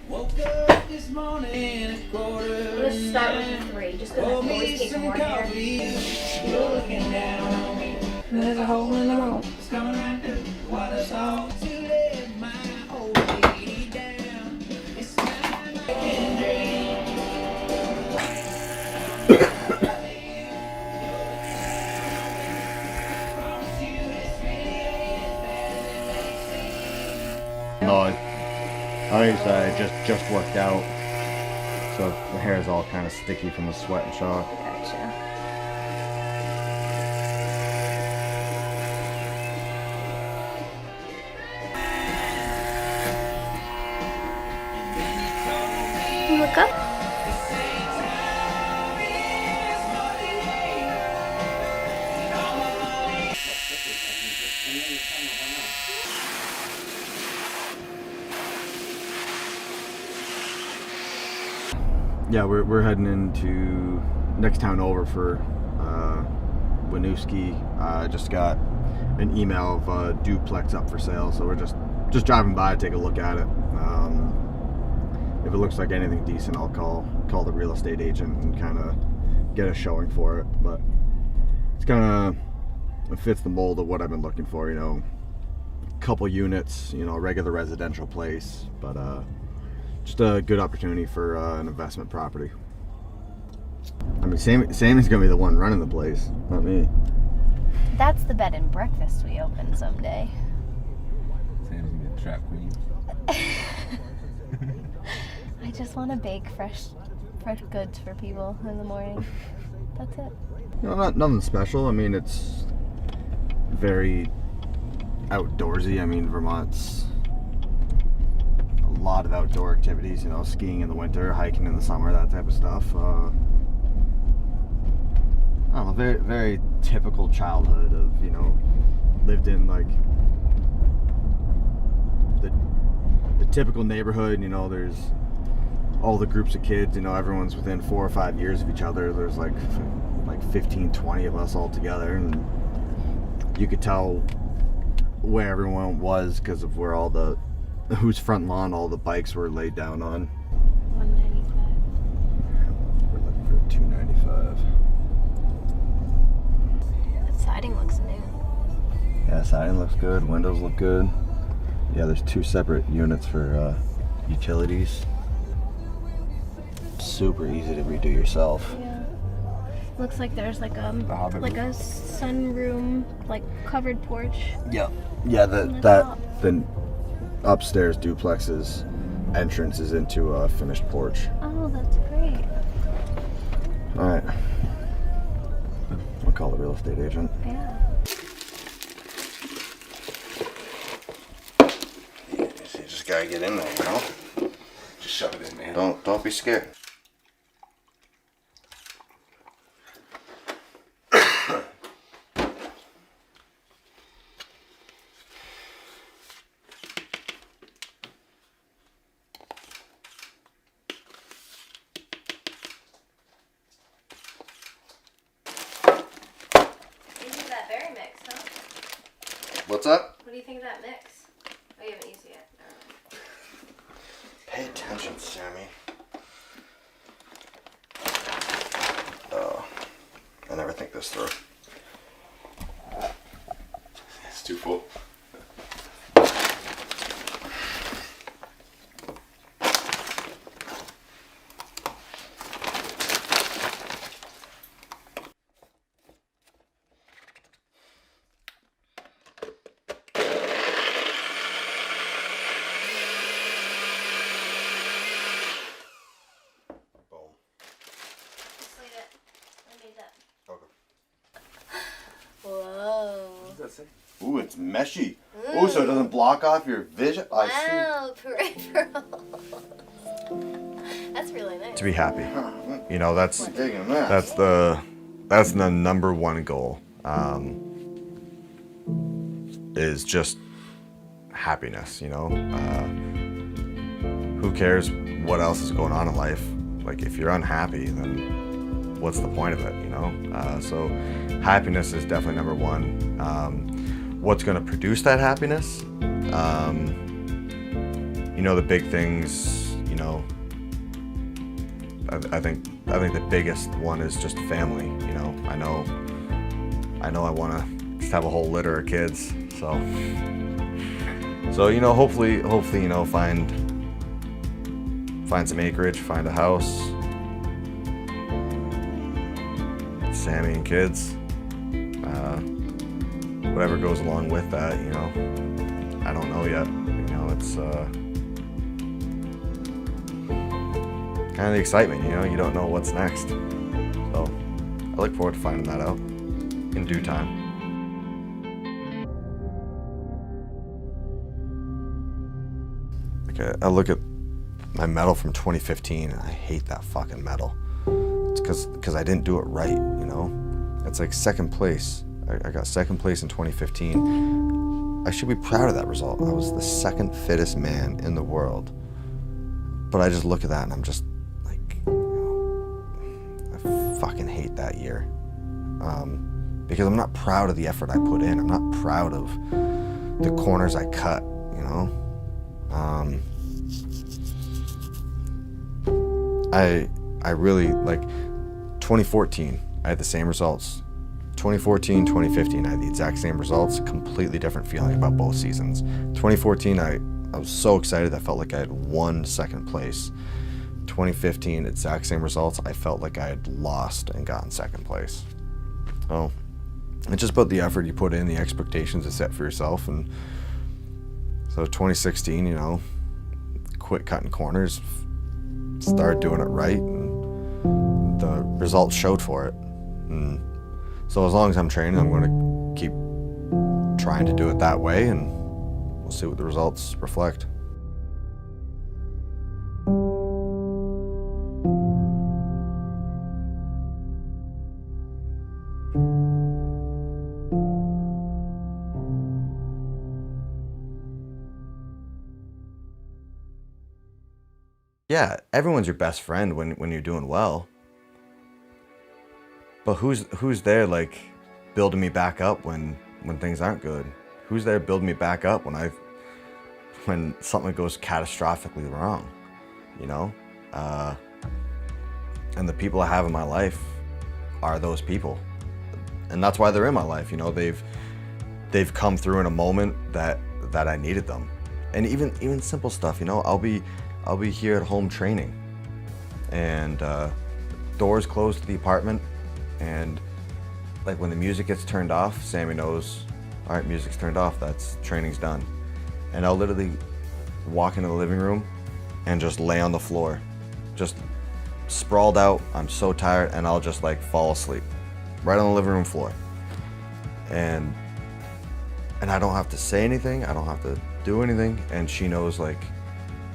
Woke up this morning at I'm gonna start with 3, just because I always take more here. looking down on me. There's a hole in the wall. It's coming right through. What a song to let my old lady down. It's time I can dream. No, I just worked out, so the hair is all kind of sticky from the sweat and shock. Gotcha. Look up. Yeah, we're heading into next town over for Winooski. Just got an email of a duplex up for sale, so we're just driving by to take a look at it. If it looks like anything decent, I'll call the real estate agent and kind of get a showing for it. But it's kind of fits the mold of what I've been looking for, you know. A couple units, you know, a regular residential place, but just a good opportunity for an investment property. I mean, Sammy's gonna be the one running the place, not me. That's the bed and breakfast we open someday. Sam's gonna be a trap queen. I just want to bake fresh goods for people in the morning. That's it. You know, nothing special. I mean, it's very outdoorsy. I mean, Vermont's a lot of outdoor activities, you know, skiing in the winter, hiking in the summer, that type of stuff. I don't know, very, very typical childhood of, you know, lived in like the typical neighborhood, you know, there's all the groups of kids, you know, everyone's within 4 or 5 years of each other. There's like 15, 20 of us all together, and you could tell where everyone was because of where all the, whose front lawn all the bikes were laid down on. 195. We're looking for 295. That siding looks new. Yeah, siding looks good, windows look good. Yeah, there's 2 separate units for utilities. Super easy to redo yourself. Yeah. Looks like there's like a Hobbit sunroom, like covered porch. Yeah, the top. the upstairs duplex's entrance is into a finished porch. Oh, that's great. All right, I'll call the real estate agent. Yeah. You just gotta get in there, you know. Just shove it in, man. Don't be scared. What's up? What do you think of that mix? Oh, you haven't used it yet. Pay attention, Sammy. Oh, I never think this through. It's too full. Just leave it. I need that. Okay. Whoa. What does that say? Ooh, it's meshy. Ooh, so it doesn't block off your vision. I see. Wow, peripheral. That's really nice. To be happy. You know, that's Digging that. that's the number one goal. Is just happiness, you know? Who cares what else is going on in life? Like, if you're unhappy, then what's the point of it, you know? So happiness is definitely number one. What's gonna produce that happiness? You know, the big things, you know, I think the biggest one is just family, you know? I know I wanna just have a whole litter of kids, so you know, hopefully, you know, find some acreage, find a house, Sammy and kids, whatever goes along with that, you know. I don't know yet, you know, it's kind of the excitement, you know, you don't know what's next. So I look forward to finding that out in due time. Like, I look at my medal from 2015 and I hate that fucking medal. It's because I didn't do it right, you know? It's like second place. I got second place in 2015. I should be proud of that result. I was the second fittest man in the world. But I just look at that and I'm just like, you know, I fucking hate that year. Because I'm not proud of the effort I put in. I'm not proud of the corners I cut, you know? I really, like, 2014, I had the same results. 2014, 2015, I had the exact same results, completely different feeling about both seasons. 2014, I was so excited, I felt like I had won second place. 2015, exact same results, I felt like I had lost and gotten second place. Oh, it's just about the effort you put in, the expectations you set for yourself. And so 2016, you know, quit cutting corners, started doing it right, and the results showed for it. And so as long as I'm training, I'm going to keep trying to do it that way, and we'll see what the results reflect. Yeah, everyone's your best friend when you're doing well. But who's there, like, building me back up when things aren't good? Who's there building me back up when something goes catastrophically wrong, you know? And the people I have in my life are those people. And that's why they're in my life, you know? They've come through in a moment that I needed them. And even simple stuff, you know? I'll be here at home training, and doors closed to the apartment, And like when the music gets turned off, Sammy knows, all right, music's turned off, that's training's done. And I'll literally walk into the living room and just lay on the floor, just sprawled out. I'm so tired, and I'll just like fall asleep right on the living room floor. And I don't have to say anything, I don't have to do anything, and she knows like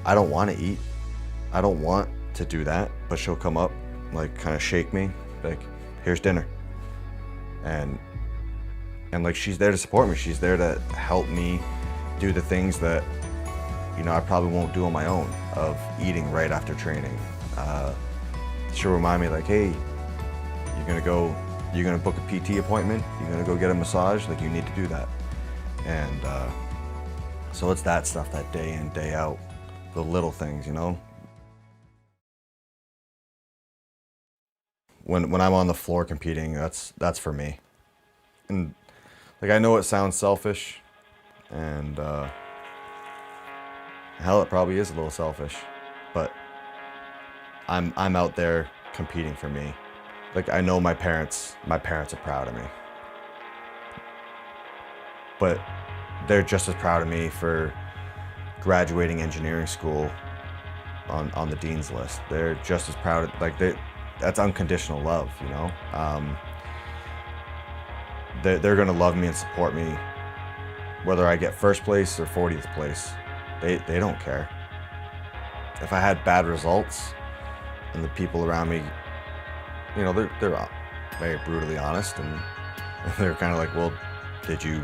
I don't want to eat, I don't want to do that, but she'll come up, like kind of shake me, like, here's dinner. And like she's there to support me, she's there to help me do the things that, you know, I probably won't do on my own, of eating right after training. She'll remind me like, hey, you're gonna book a PT appointment, you're gonna go get a massage, like you need to do that. And so it's that stuff, that day in, day out, the little things, you know? When I'm on the floor competing, that's for me. And like, I know it sounds selfish, and hell, it probably is a little selfish, but I'm out there competing for me. Like, I know my parents are proud of me, but they're just as proud of me for graduating engineering school on the dean's list. They're just as proud of, like, that's unconditional love, you know? They're gonna love me and support me whether I get first place or 40th place. They don't care. If I had bad results and the people around me, you know, they're very brutally honest, and they're kind of like, well, did you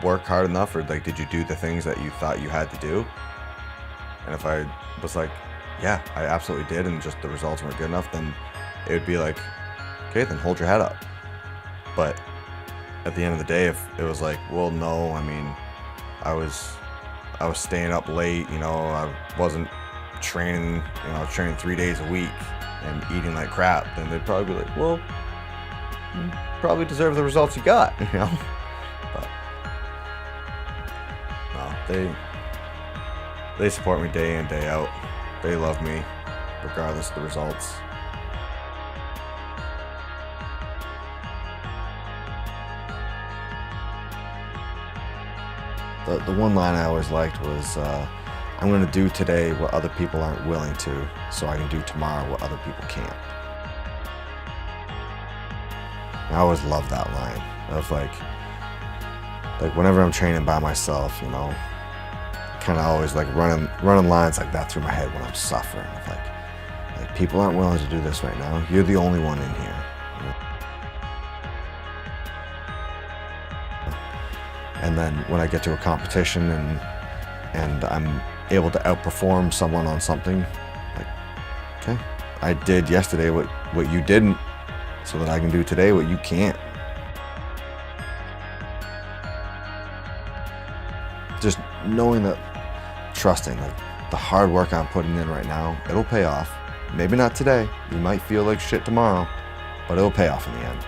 work hard enough, or like, did you do the things that you thought you had to do? And if I was like, yeah, I absolutely did, and just the results weren't good enough, then it would be like, okay, then hold your head up. But at the end of the day, if it was like, well, no, I mean, I was staying up late, you know, I wasn't training, you know, I was training 3 days a week and eating like crap, then they'd probably be like, well, you probably deserve the results you got, you know? But no, they support me day in, day out. They love me regardless of the results. The one line I always liked was, I'm going to do today what other people aren't willing to, so I can do tomorrow what other people can't. I always loved that line of like whenever I'm training by myself, you know, kind of always like running lines like that through my head when I'm suffering. Of like people aren't willing to do this right now. You're the only one in here. And then when I get to a competition and I'm able to outperform someone on something, like, okay, I did yesterday what you didn't, so that I can do today what you can't. Just knowing that, trusting, like, the hard work I'm putting in right now, it'll pay off. Maybe not today, you might feel like shit tomorrow, but it'll pay off in the end.